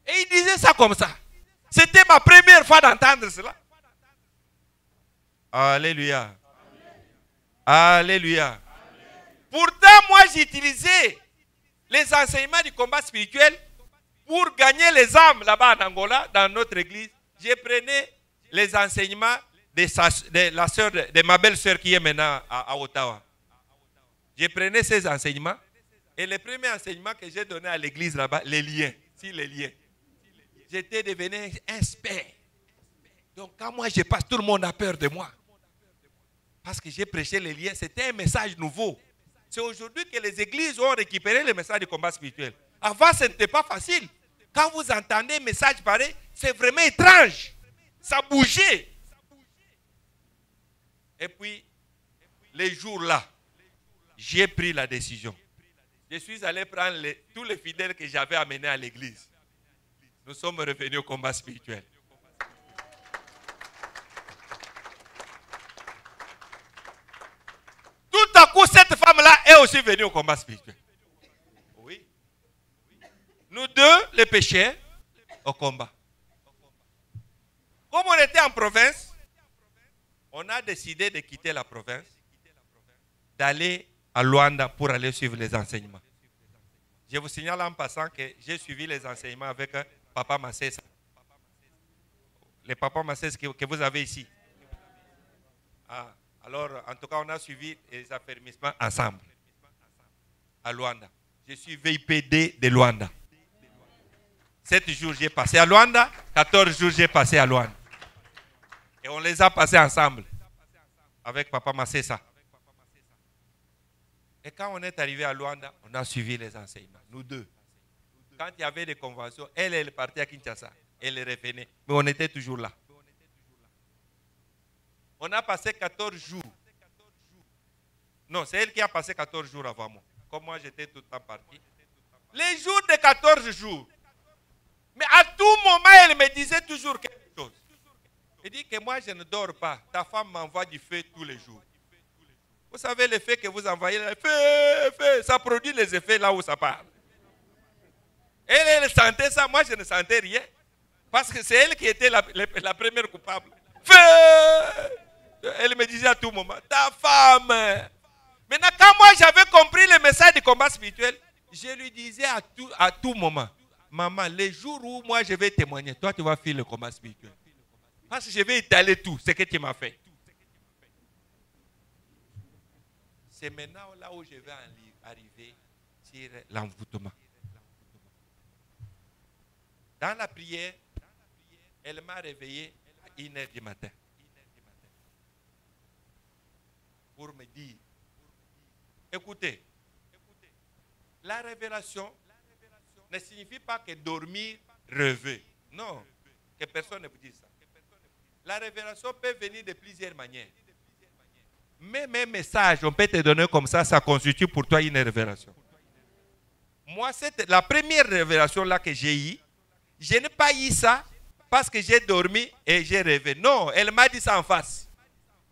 Et il disait ça comme ça. C'était ma première fois d'entendre cela. Alléluia. Alléluia. Pourtant, moi, j'utilisais les enseignements du combat spirituel pour gagner les âmes là-bas en Angola, dans notre église. Je prenais les enseignements de ma belle-sœur qui est maintenant à Ottawa. Je prenais ces enseignements Et le premier enseignement que j'ai donné à l'église là-bas, les liens. Si les liens. J'étais devenu expert. Donc quand moi je passe, tout le monde a peur de moi. Parce que j'ai prêché les liens, c'était un message nouveau. C'est aujourd'hui que les églises ont récupéré le message du combat spirituel. Avant, ce n'était pas facile. Quand vous entendez un message pareil, c'est vraiment étrange. Ça bougeait. Et puis, les jours-là, j'ai pris la décision. Je suis allé prendre tous les fidèles que j'avais amenés à l'église. Nous sommes revenus au combat spirituel. Tout à coup, cette femme-là est aussi venue au combat spirituel. Oui. Nous deux, les pécheurs, au combat. Comme on était en province, on a décidé de quitter la province, d'aller à Luanda pour aller suivre les enseignements. Je vous signale en passant que j'ai suivi les enseignements avec Papa Massessa. Les Papa Massessa que vous avez ici. Ah, alors, en tout cas, on a suivi les affermissements ensemble. À Luanda. Je suis VIPD de Luanda. 7 jours j'ai passé à Luanda, 14 jours j'ai passé à Luanda. Et on les a passés ensemble. Avec Papa Massessa. Et quand on est arrivé à Luanda, on a suivi les enseignements, nous deux. Quand il y avait des conventions, elle partait à Kinshasa, elle revenait, mais on était toujours là. On a passé 14 jours. Non, c'est elle qui a passé 14 jours avant moi. Comme moi, j'étais tout le temps parti. Les jours de 14 jours. Mais à tout moment, elle me disait toujours quelque chose. Elle dit que moi, je ne dors pas. Ta femme m'envoie du feu tous les jours. Vous savez, le fait que vous envoyez, feu, ça produit les effets là où ça parle. Elle sentait ça, moi je ne sentais rien. Parce que c'est elle qui était la première coupable. Feu! Elle me disait à tout moment, ta femme. Maintenant, quand moi j'avais compris le message du combat spirituel, je lui disais à tout moment, maman, les jours où moi je vais témoigner, toi tu vas faire le combat spirituel. Parce que je vais étaler tout ce que tu m'as fait. C'est maintenant là où je vais arriver sur l'envoûtement. Dans la prière, elle m'a réveillé à 1h du matin. Pour me dire, écoutez, la révélation ne signifie pas que dormir, rêver. Non, que personne ne vous dise ça. La révélation peut venir de plusieurs manières. Même un message, on peut te donner comme ça constitue pour toi une révélation. Moi, c'est la première révélation là que j'ai eue. Je n'ai pas eu ça parce que j'ai dormi et j'ai rêvé. Non, elle m'a dit ça en face.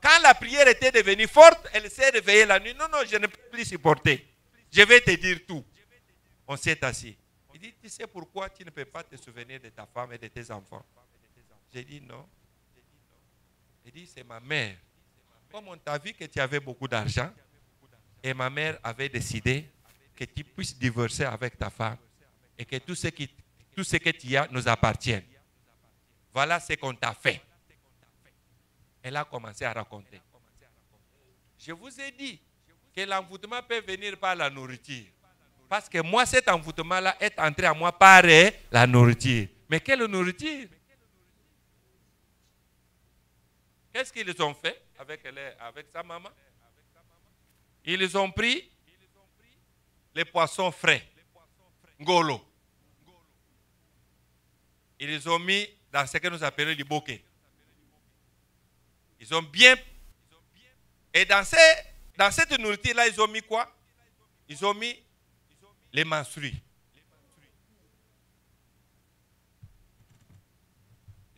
Quand la prière était devenue forte, elle s'est réveillée la nuit. Non, je ne peux plus supporter. Je vais te dire tout. On s'est assis. Il dit, tu sais pourquoi tu ne peux pas te souvenir de ta femme et de tes enfants? J'ai dit non. Il dit, c'est ma mère. Comme on t'a vu que tu avais beaucoup d'argent, et ma mère avait décidé que tu puisses divorcer avec ta femme et que tout ce que tu as nous appartienne. Voilà ce qu'on t'a fait. Elle a commencé à raconter. Je vous ai dit que l'envoûtement peut venir par la nourriture. Parce que moi, cet envoûtement-là est entré à moi par la nourriture. Mais quelle nourriture? Qu'est-ce qu'ils ont fait avec sa maman? Ils ont pris les poissons frais, ngolo. Ils les ont mis dans ce que nous appelons du bouquet. Ils ont bien... Et dans cette nourriture-là, ils ont mis quoi? Ils ont mis les menstrues.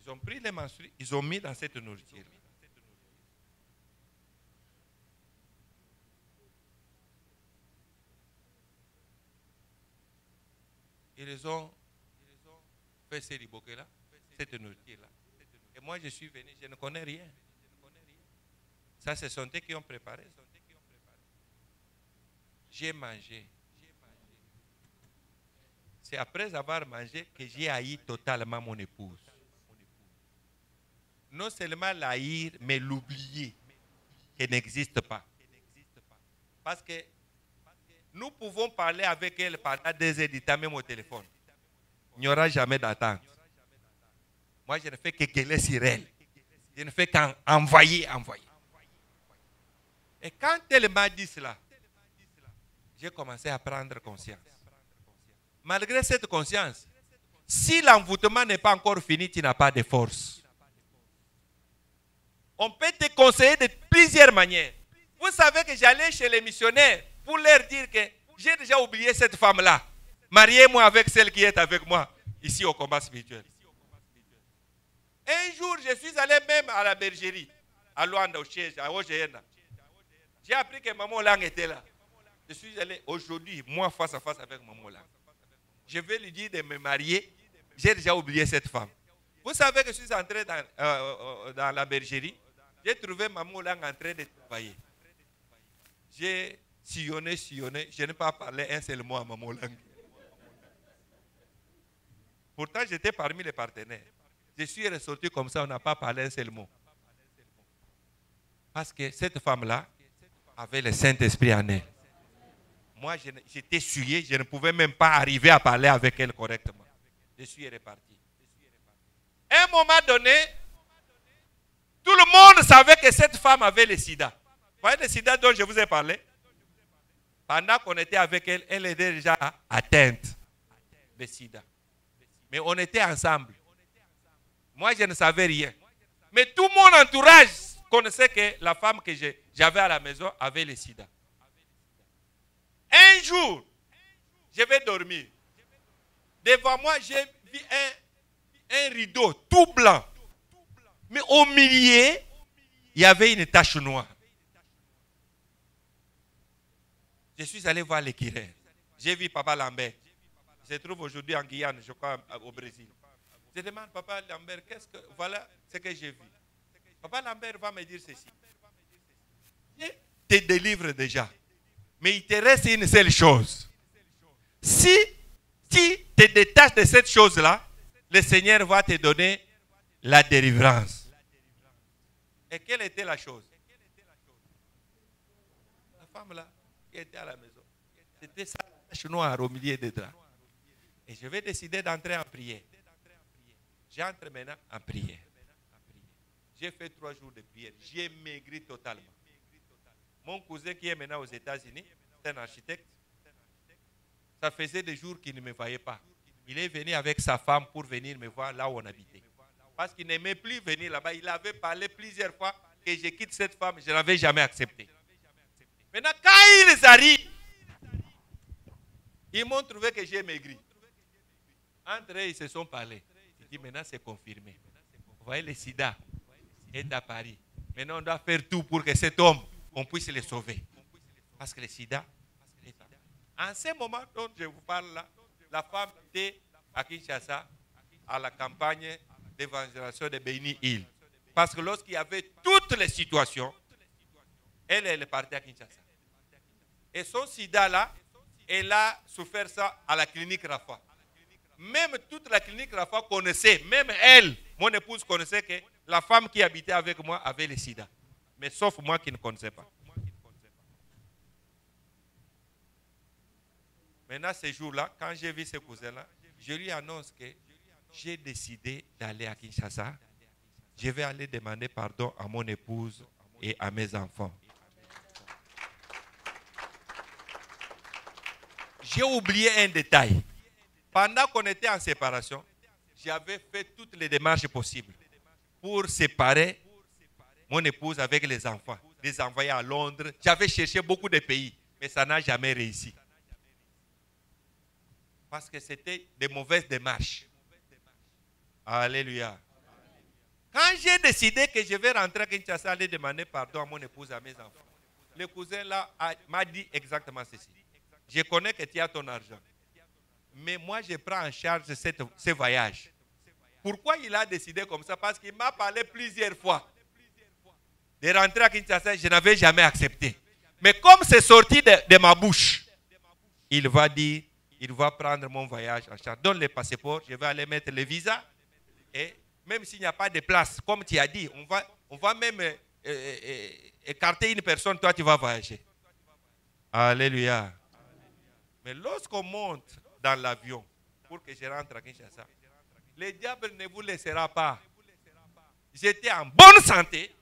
Ils ont pris les menstrues, ils ont mis dans cette nourriture. Ils ont fait ces riboquets-là, cette nourriture-là. Et moi, je suis venu, je ne connais rien. Ça, ce sont eux qui ont préparé. J'ai mangé. C'est après avoir mangé que j'ai haï totalement mon épouse. Non seulement l'haïr, mais l'oublier, qu'elle n'existe pas. Parce que Nous pouvons parler avec elle pendant 2 heures du temps, même au téléphone. Il n'y aura jamais d'attente. Moi, je ne fais que gueuler sur elle. Je ne fais qu'envoyer. Et quand elle m'a dit cela, j'ai commencé à prendre conscience. Malgré cette conscience, si l'envoûtement n'est pas encore fini, tu n'as pas de force. On peut te conseiller de plusieurs manières. Vous savez que j'allais chez les missionnaires pour leur dire que j'ai déjà oublié cette femme-là. Mariez-moi avec celle qui est avec moi ici au combat spirituel. Un jour, je suis allé même à la bergerie, à Luanda, au siège, à Ogéena. J'ai appris que Maman Lang était là. Je suis allé aujourd'hui, moi, face à face avec Maman Lang. Je vais lui dire de me marier. J'ai déjà oublié cette femme. Vous savez que je suis entré dans la bergerie. J'ai trouvé Maman Lang en train de travailler. J'ai sillonné. Je n'ai pas parlé un seul mot à Maman Lang. Pourtant, j'étais parmi les partenaires. Je suis ressorti comme ça, on n'a pas parlé un seul mot. Parce que cette femme-là avait le Saint-Esprit en elle. Moi, j'étais souillé, je ne pouvais même pas arriver à parler avec elle correctement. Je suis reparti. À un moment donné, tout le monde savait que cette femme avait le sida. Vous voyez le sida dont je vous ai parlé? Pendant qu'on était avec elle, elle était déjà atteinte de sida. Mais on était ensemble. Moi, je ne savais rien. Mais tout mon entourage connaissait que la femme que j'avais à la maison avait le sida. Un jour, je vais dormir. Devant moi, j'ai vu un rideau tout blanc. Mais au milieu, il y avait une tache noire. Je suis allé voir l'équerre. J'ai vu Papa Lambert. Il se trouve aujourd'hui en Guyane, je crois, au Brésil. Je demande Papa Lambert, voilà ce que j'ai vu. Papa Lambert va me dire ceci. Je te délivre déjà. Mais il te reste une seule chose. Si tu te détaches de cette chose-là, le Seigneur va te donner la délivrance. Et quelle était la chose? La femme là, qui était à la maison. C'était sa tache noire au milieu des draps. Et je vais décider d'entrer en prière. J'entre maintenant en prière. J'ai fait 3 jours de prière. J'ai maigri totalement. Mon cousin qui est maintenant aux États-Unis, c'est un architecte. Ça faisait des jours qu'il ne me voyait pas. Il est venu avec sa femme pour venir me voir là où on habitait. Parce qu'il n'aimait plus venir là-bas. Il avait parlé plusieurs fois que je quitte cette femme. Je n'avais jamais accepté. Maintenant, quand ils arrivent, ils m'ont trouvé que j'ai maigri. Entre eux, ils se sont parlé. Il dit, maintenant, c'est confirmé. Vous voyez, le sida est à Paris. Maintenant, on doit faire tout pour que cet homme, on puisse le sauver. Parce que le sida est à Paris. En ce moment dont je vous parle là, la femme était à Kinshasa, à la campagne d'évangélisation de Béni Hill. Parce que lorsqu'il y avait toutes les situations, elle est partie à Kinshasa. Et son sida là, elle a souffert ça à la clinique Rafa. Même toute la clinique Rafa connaissait, même elle, mon épouse connaissait que la femme qui habitait avec moi avait le sida. Mais sauf moi qui ne connaissais pas. Maintenant, ce jour-là, quand j'ai vu ce cousin-là, je lui annonce que j'ai décidé d'aller à Kinshasa. Je vais aller demander pardon à mon épouse et à mes enfants. J'ai oublié un détail. Pendant qu'on était en séparation, j'avais fait toutes les démarches possibles pour séparer mon épouse avec les enfants, les envoyer à Londres. J'avais cherché beaucoup de pays, mais ça n'a jamais réussi. Parce que c'était de mauvaises démarches. Alléluia. Quand j'ai décidé que je vais rentrer à Kinshasa, aller demander pardon à mon épouse et à mes enfants, le cousin là m'a dit exactement ceci. Je connais que tu as ton argent. Mais moi, je prends en charge ce voyage. Pourquoi il a décidé comme ça? Parce qu'il m'a parlé plusieurs fois de rentrer à Kinshasa. Je n'avais jamais accepté. Mais comme c'est sorti de ma bouche, il va dire, il va prendre mon voyage en charge. Donne le passeport, je vais aller mettre le visa. Et même s'il n'y a pas de place, comme tu as dit, on va même écarter une personne, toi tu vas voyager. Alléluia. Mais lorsqu'on monte dans l'avion pour que je rentre à Kinshasa, le diable ne vous laissera pas. J'étais en bonne santé,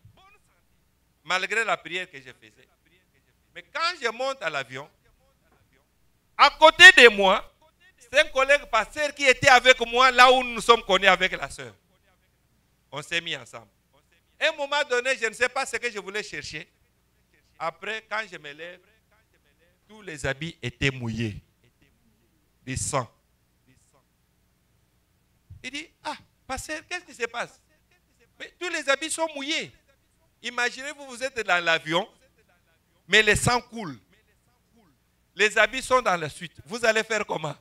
malgré la prière que je faisais. Mais quand je monte à l'avion, à côté de moi, c'est un collègue pasteur qui était avec moi là où nous sommes connus avec la sœur. On s'est mis ensemble. À un moment donné, je ne sais pas ce que je voulais chercher. Après, quand je me lève, tous les habits étaient mouillés. Du sang. Il dit, ah, pasteur, qu'est-ce qui se passe? Mais tous les habits sont mouillés. Imaginez-vous, vous êtes dans l'avion, mais le sang coule. Les habits sont dans la suite. Vous allez faire comment?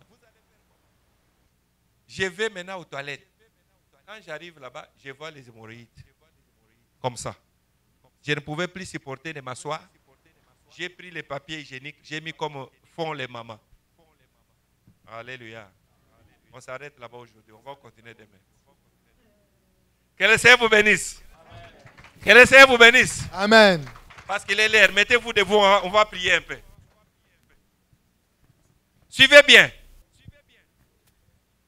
Je vais maintenant aux toilettes. Quand j'arrive là-bas, je vois les hémorroïdes. Comme ça. Je ne pouvais plus supporter de m'asseoir. J'ai pris les papiers hygiéniques, j'ai mis comme font les mamans. Alléluia. On s'arrête là-bas aujourd'hui. On va continuer demain. Que le Seigneur vous bénisse. Que le Seigneur vous bénisse. Amen. Parce qu'il est l'heure. Mettez-vous debout, on va prier un peu. Suivez bien.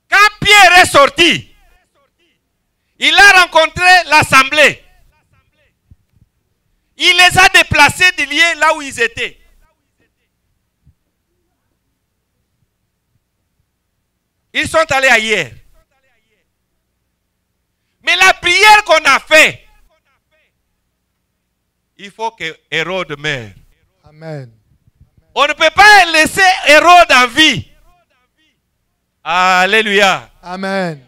Quand Pierre est sorti, il a rencontré l'assemblée. Il les a déplacés du lieu là où ils étaient. Ils sont allés ailleurs. Mais la prière qu'on a faite, il faut que Hérode meure. Amen. On ne peut pas laisser Hérode en vie. Alléluia. Amen.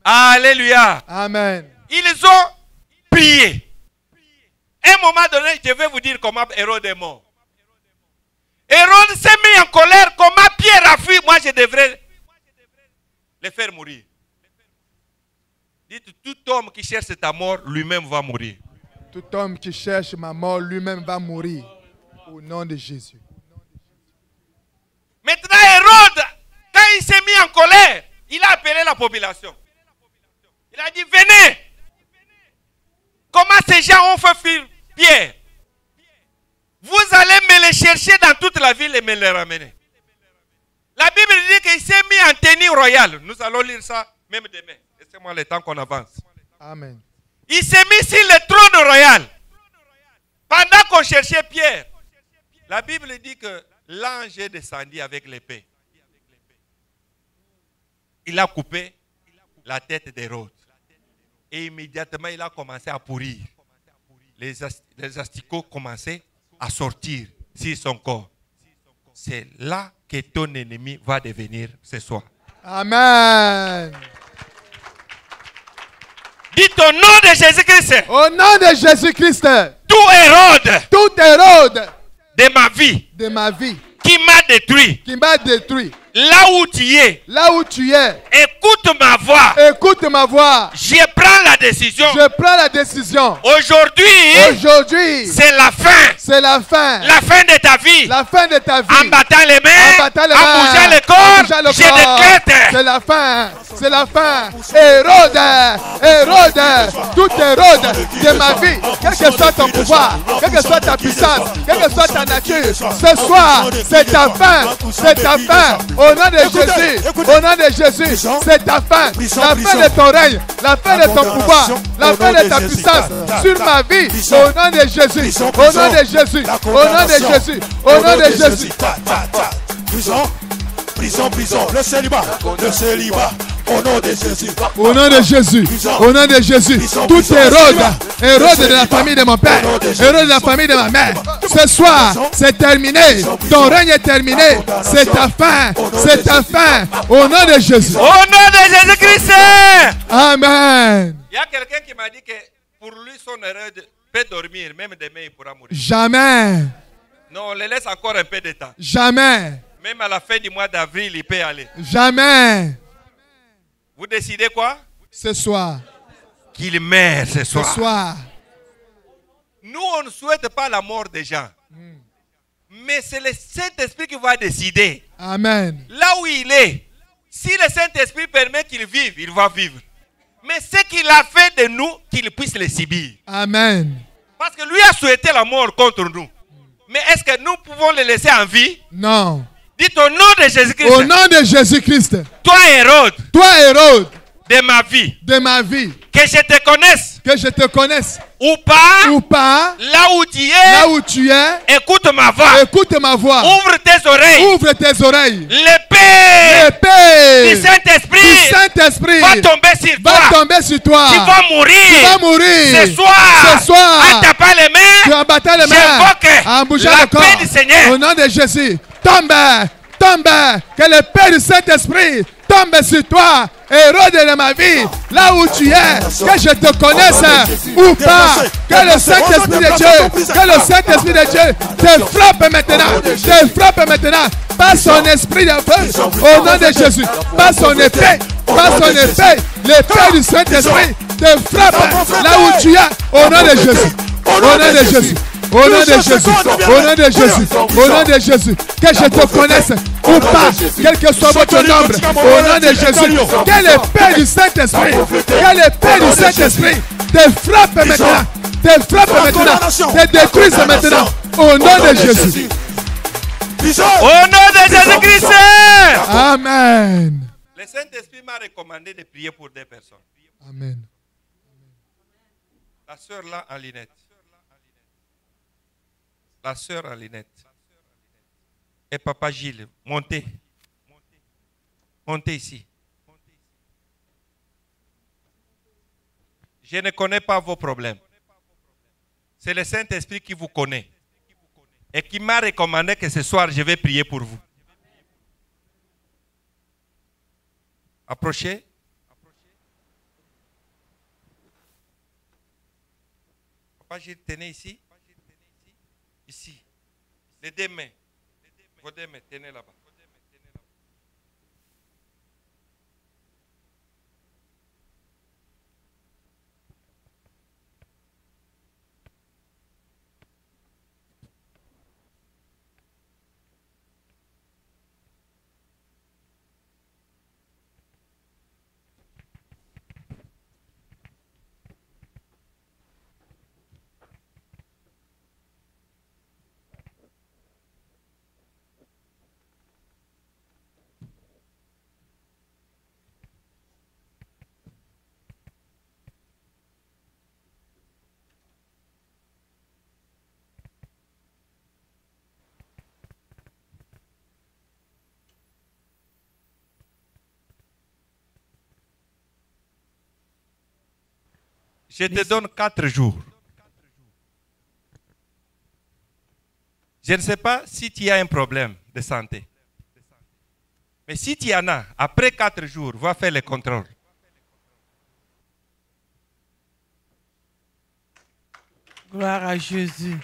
Alléluia. Amen. Ils ont prié. À un moment donné, je vais vous dire comment Hérode est mort. Hérode s'est mis en colère. Comment Pierre a fui? Moi, je devrais le faire mourir. Dites, tout homme qui cherche ta mort, lui-même va mourir. Tout homme qui cherche ma mort, lui-même va mourir. Au nom de Jésus. Maintenant, Hérode, quand il s'est mis en colère, il a appelé la population. Il a dit, venez. Comment ces gens ont fait fuir Pierre? Vous allez me les chercher dans toute la ville et me les ramener. La Bible dit qu'il s'est mis en tenue royale. Nous allons lire ça même demain. Laissez-moi le temps qu'on avance. Amen. Il s'est mis sur le trône royal. Pendant qu'on cherchait Pierre, la Bible dit que l'ange est descendu avec l'épée. Il a coupé la tête d'Hérode. Et immédiatement, il a commencé à pourrir. Les asticots commençaient à sortir sur son corps. C'est là que ton ennemi va devenir ce soir. Amen. Dites au nom de Jésus-Christ. Au nom de Jésus-Christ. Tout Hérode Tout Hérode de ma vie de ma vie qui m'a détruit, qui m'a détruit, là où tu es, là où tu es, écoute ma voix. écoute ma voix. Je prends la décision. Je prends la décision. Aujourd'hui, c'est la fin. C'est la fin. La fin de ta vie. La fin de ta vie. En battant les mains, En battant les en mains, bougeant le en corps, bougeant le je corps. décrète. C'est la fin. C'est la fin. Hérode, Hérode, tout Hérode de ma vie, quel que soit ton pouvoir, quelle que soit ta puissance, quelle que soit ta nature, ce soir, c'est ta fin. C'est ta fin. Au nom de Jésus. Au nom de Jésus. C'est ta fin. La fin de ton règne. La fin de ton pouvoir. La fin de ta puissance sur ma vie. Au nom de Jésus. Au nom de Jésus. Au nom de Jésus. Au nom de Jésus. Prison, prison, prison. Le célibat. Le célibat. Au nom de Jésus. Au nom de Jésus. Au nom de Jésus. Tout Hérode. Hérode de la famille de mon père. Hérode de la famille de ma mère. Ce soir, c'est terminé. Ton règne est terminé. C'est ta fin. C'est ta fin. Au nom de Jésus. Au nom de Jésus-Christ. Amen. Il y a quelqu'un qui m'a dit que pour lui, son erreur peut dormir. Même demain, il pourra mourir. Jamais. Non, on le laisse encore un peu de temps. Jamais. Même à la fin du mois d'avril, il peut aller. Jamais. Vous décidez quoi? Ce soir. Qu'il meurt ce soir. Ce soir. Nous, on ne souhaite pas la mort des gens. Mais c'est le Saint-Esprit qui va décider. Amen. Là où il est, si le Saint-Esprit permet qu'il vive, il va vivre. Mais ce qu'il a fait de nous, qu'il puisse le subir. Amen. Parce que lui a souhaité la mort contre nous. Mais est-ce que nous pouvons le laisser en vie? Non. Dites au nom de Jésus-Christ. Au nom de Jésus-Christ. Toi, Hérode, Toi, Hérode, de ma vie, de ma vie, que je te connaisse que je te connaisse ou ou pas, là où tu es, là où tu es, écoute ma voix. écoute ma voix. Ouvre tes oreilles. Ouvre tes oreilles. L'épée L'épée du Saint-Esprit du Saint-Esprit va tomber sur toi. va tomber sur toi. Tu vas mourir. Tu vas mourir. Ce soir. Ce soir. En tapant les mains. Tu as battu les mains. J'invoque En bougeant la le corps. paix du Seigneur. Au nom de Jésus. Tombe. Tombe. Que l'épée du Saint-Esprit tombe sur toi. Hérode de ma vie. Là où tu es. Que je te connaisse ou pas. Que le Saint-Esprit de Dieu. Que le Saint-Esprit de Dieu te frappe maintenant. Te frappe maintenant. Par son esprit de feu. Au nom de Jésus. Par son épée. Par son épée. L'épée du Saint-Esprit te frappe là où tu es. Au nom de Jésus. Au nom de Jésus. Au nom de Jésus, au nom de Jésus, au nom de Jésus, que je te connaisse ou pas, quel que soit votre nombre, au nom de Jésus, que l'épée du Saint-Esprit, que l'épée du Saint-Esprit te frappe maintenant, te détruise maintenant, au nom de Jésus. Au nom de Jésus-Christ. Amen. Le Saint-Esprit m'a recommandé de prier pour des personnes. Amen. La sœur là en lunette. La sœur en lunette. Et papa Gilles, montez. Montez ici. Je ne connais pas vos problèmes. C'est le Saint-Esprit qui vous connaît. Et qui m'a recommandé que ce soir, je vais prier pour vous. Approchez. Papa Gilles, tenez ici. Ici. Les deux mains. Vos deux mains, tenez là-bas. Je te donne 4 jours. Je ne sais pas si tu as un problème de santé. Mais si tu en as, après 4 jours, va faire le contrôle. Gloire à Jésus.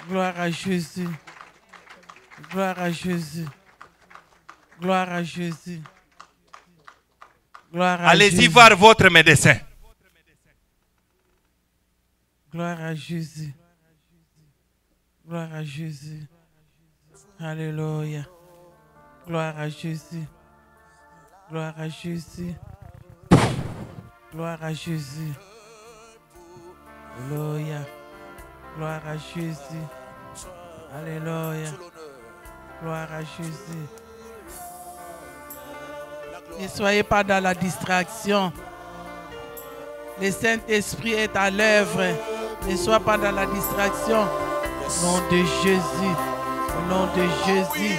Gloire à Jésus. Gloire à Jésus. Gloire à Jésus. Gloire à Allez-y Jésus. voir votre médecin. Gloire à Jésus. Gloire à Jésus. Alléluia. Gloire à Jésus. Gloire à Jésus. Gloire à Jésus. Alléluia. Gloire à Jésus. Alléluia. Gloire à Jésus. Ne soyez pas dans la distraction. Le Saint-Esprit est à l'œuvre. Ne sois pas dans la distraction. Au nom de Jésus. Au nom de Jésus.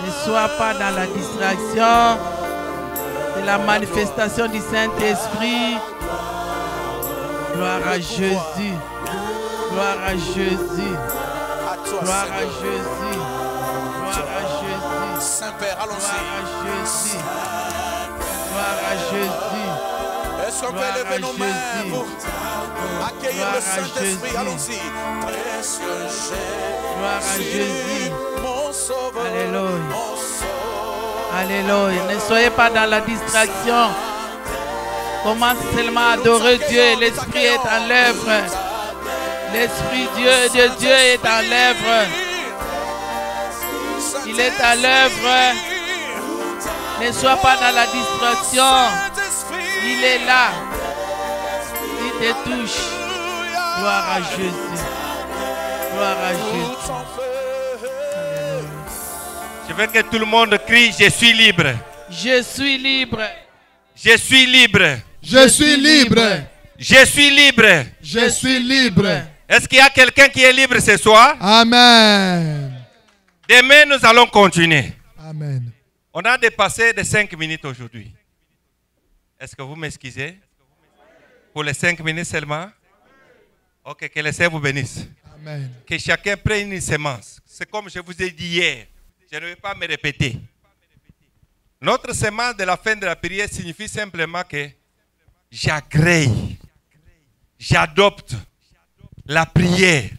Ne sois pas dans la distraction. C'est la manifestation du Saint-Esprit. Gloire à Jésus. Gloire à Jésus. Gloire à Jésus. Gloire à Jésus. Saint-Père, Gloire à Jésus. Gloire à Jésus. est-ce qu'on peut lever nos mains pour accueillir le Saint-Esprit? Allons-y. Gloire à Jésus. Mon sauveur, Alléluia. mon sauveur. Alléluia. Ne soyez pas dans la distraction. Commence seulement à adorer Dieu. L'Esprit est en l'œuvre. L'Esprit de Dieu est en l'œuvre. Il est à l'œuvre. Ne sois pas dans la distraction. Il est là. Il te touche. Gloire à Jésus. Gloire à Jésus. Alléluia. veux que tout le monde crie, je suis libre. Je suis libre. Je suis libre. Je suis libre. Je suis libre. Je suis libre. Est-ce qu'il y a quelqu'un qui est libre ce soir? Amen. Demain, nous allons continuer. Amen. On a dépassé de 5 minutes aujourd'hui. Est-ce que vous m'excusez? Pour les 5 minutes seulement? Ok, que le Seigneur vous bénisse. Amen. Que chacun prenne une semence. C'est comme je vous ai dit hier. Je ne vais pas me répéter. Notre semence de la fin de la prière signifie simplement que j'agrée, j'adopte la prière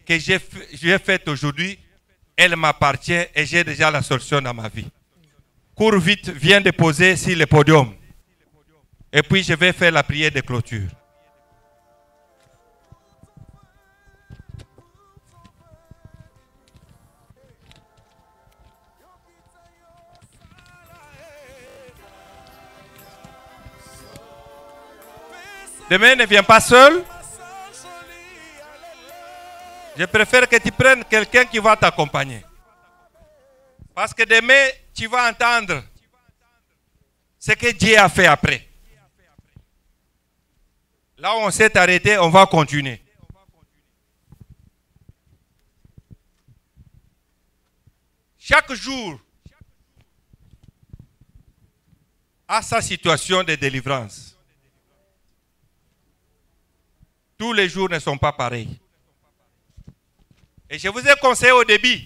que j'ai faite aujourd'hui. Elle m'appartient et j'ai déjà la solution dans ma vie. Cours vite, viens déposer sur le podium. Et puis je vais faire la prière de clôture. Demain, ne viens pas seul. Je préfère que tu prennes quelqu'un qui va t'accompagner. Parce que demain, tu vas entendre ce que Dieu a fait après. Là où on s'est arrêté, on va continuer. Chaque jour a sa situation de délivrance. Tous les jours ne sont pas pareils. Et je vous ai conseillé au début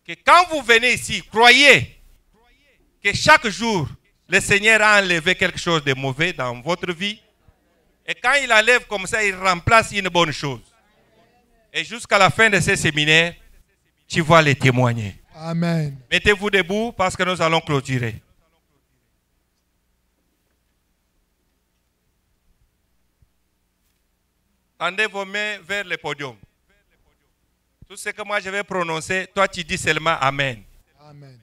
que quand vous venez ici, croyez que chaque jour, le Seigneur a enlevé quelque chose de mauvais dans votre vie. Et quand il enlève comme ça, il remplace une bonne chose. Et jusqu'à la fin de ce séminaire, tu vas les témoigner. Amen. Mettez-vous debout parce que nous allons clôturer. Tendez vos mains vers le podium. Tout ce que moi je vais prononcer, toi tu dis seulement Amen. Amen.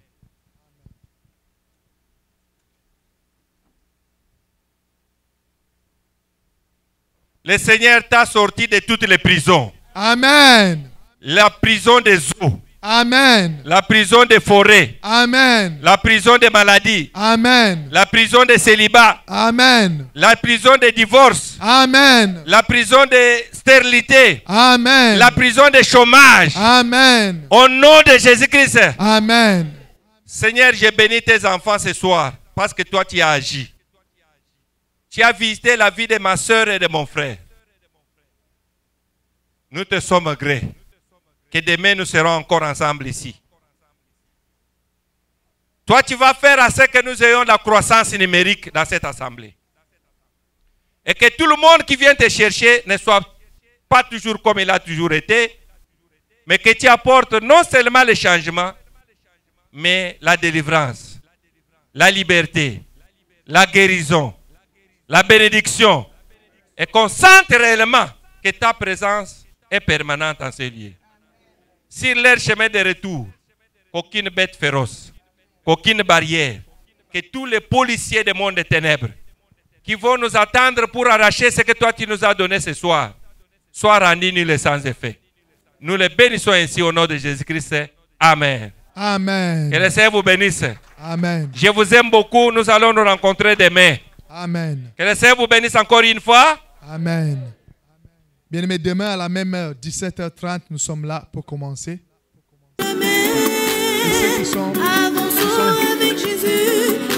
Le Seigneur t'a sorti de toutes les prisons. Amen. La prison des eaux. Amen. La prison des forêts. Amen. La prison des maladies. Amen. La prison des célibats. Amen. La prison des divorces. Amen. La prison de stérilité. Amen. La prison de chômage. Amen. Au nom de Jésus-Christ. Amen. Seigneur, j'ai béni tes enfants ce soir parce que toi tu as agi. Tu as visité la vie de ma soeur et de mon frère. Nous te sommes gré que demain nous serons encore ensemble ici. Toi, tu vas faire à ce que nous ayons la croissance numérique dans cette assemblée. Et que tout le monde qui vient te chercher ne soit pas toujours comme il a toujours été, mais que tu apportes non seulement le changement, mais la délivrance, la liberté, la guérison, la bénédiction, et qu'on sente réellement que ta présence est permanente en ces lieux. Sur leur chemin de retour, qu'aucune bête féroce, qu'aucune barrière, que tous les policiers du monde des ténèbres qui vont nous attendre pour arracher ce que toi tu nous as donné ce soir, soient rendus nuls et sans effet. Nous les bénissons ainsi au nom de Jésus-Christ. Amen. Amen. Que le Seigneur vous bénisse. Amen. Je vous aime beaucoup. Nous allons nous rencontrer demain. Amen. Que le Seigneur vous bénisse encore une fois. Amen. Bien-aimés, demain à la même heure, 17h30, nous sommes là pour commencer. Et ceux qui sont Avançons avec Jésus.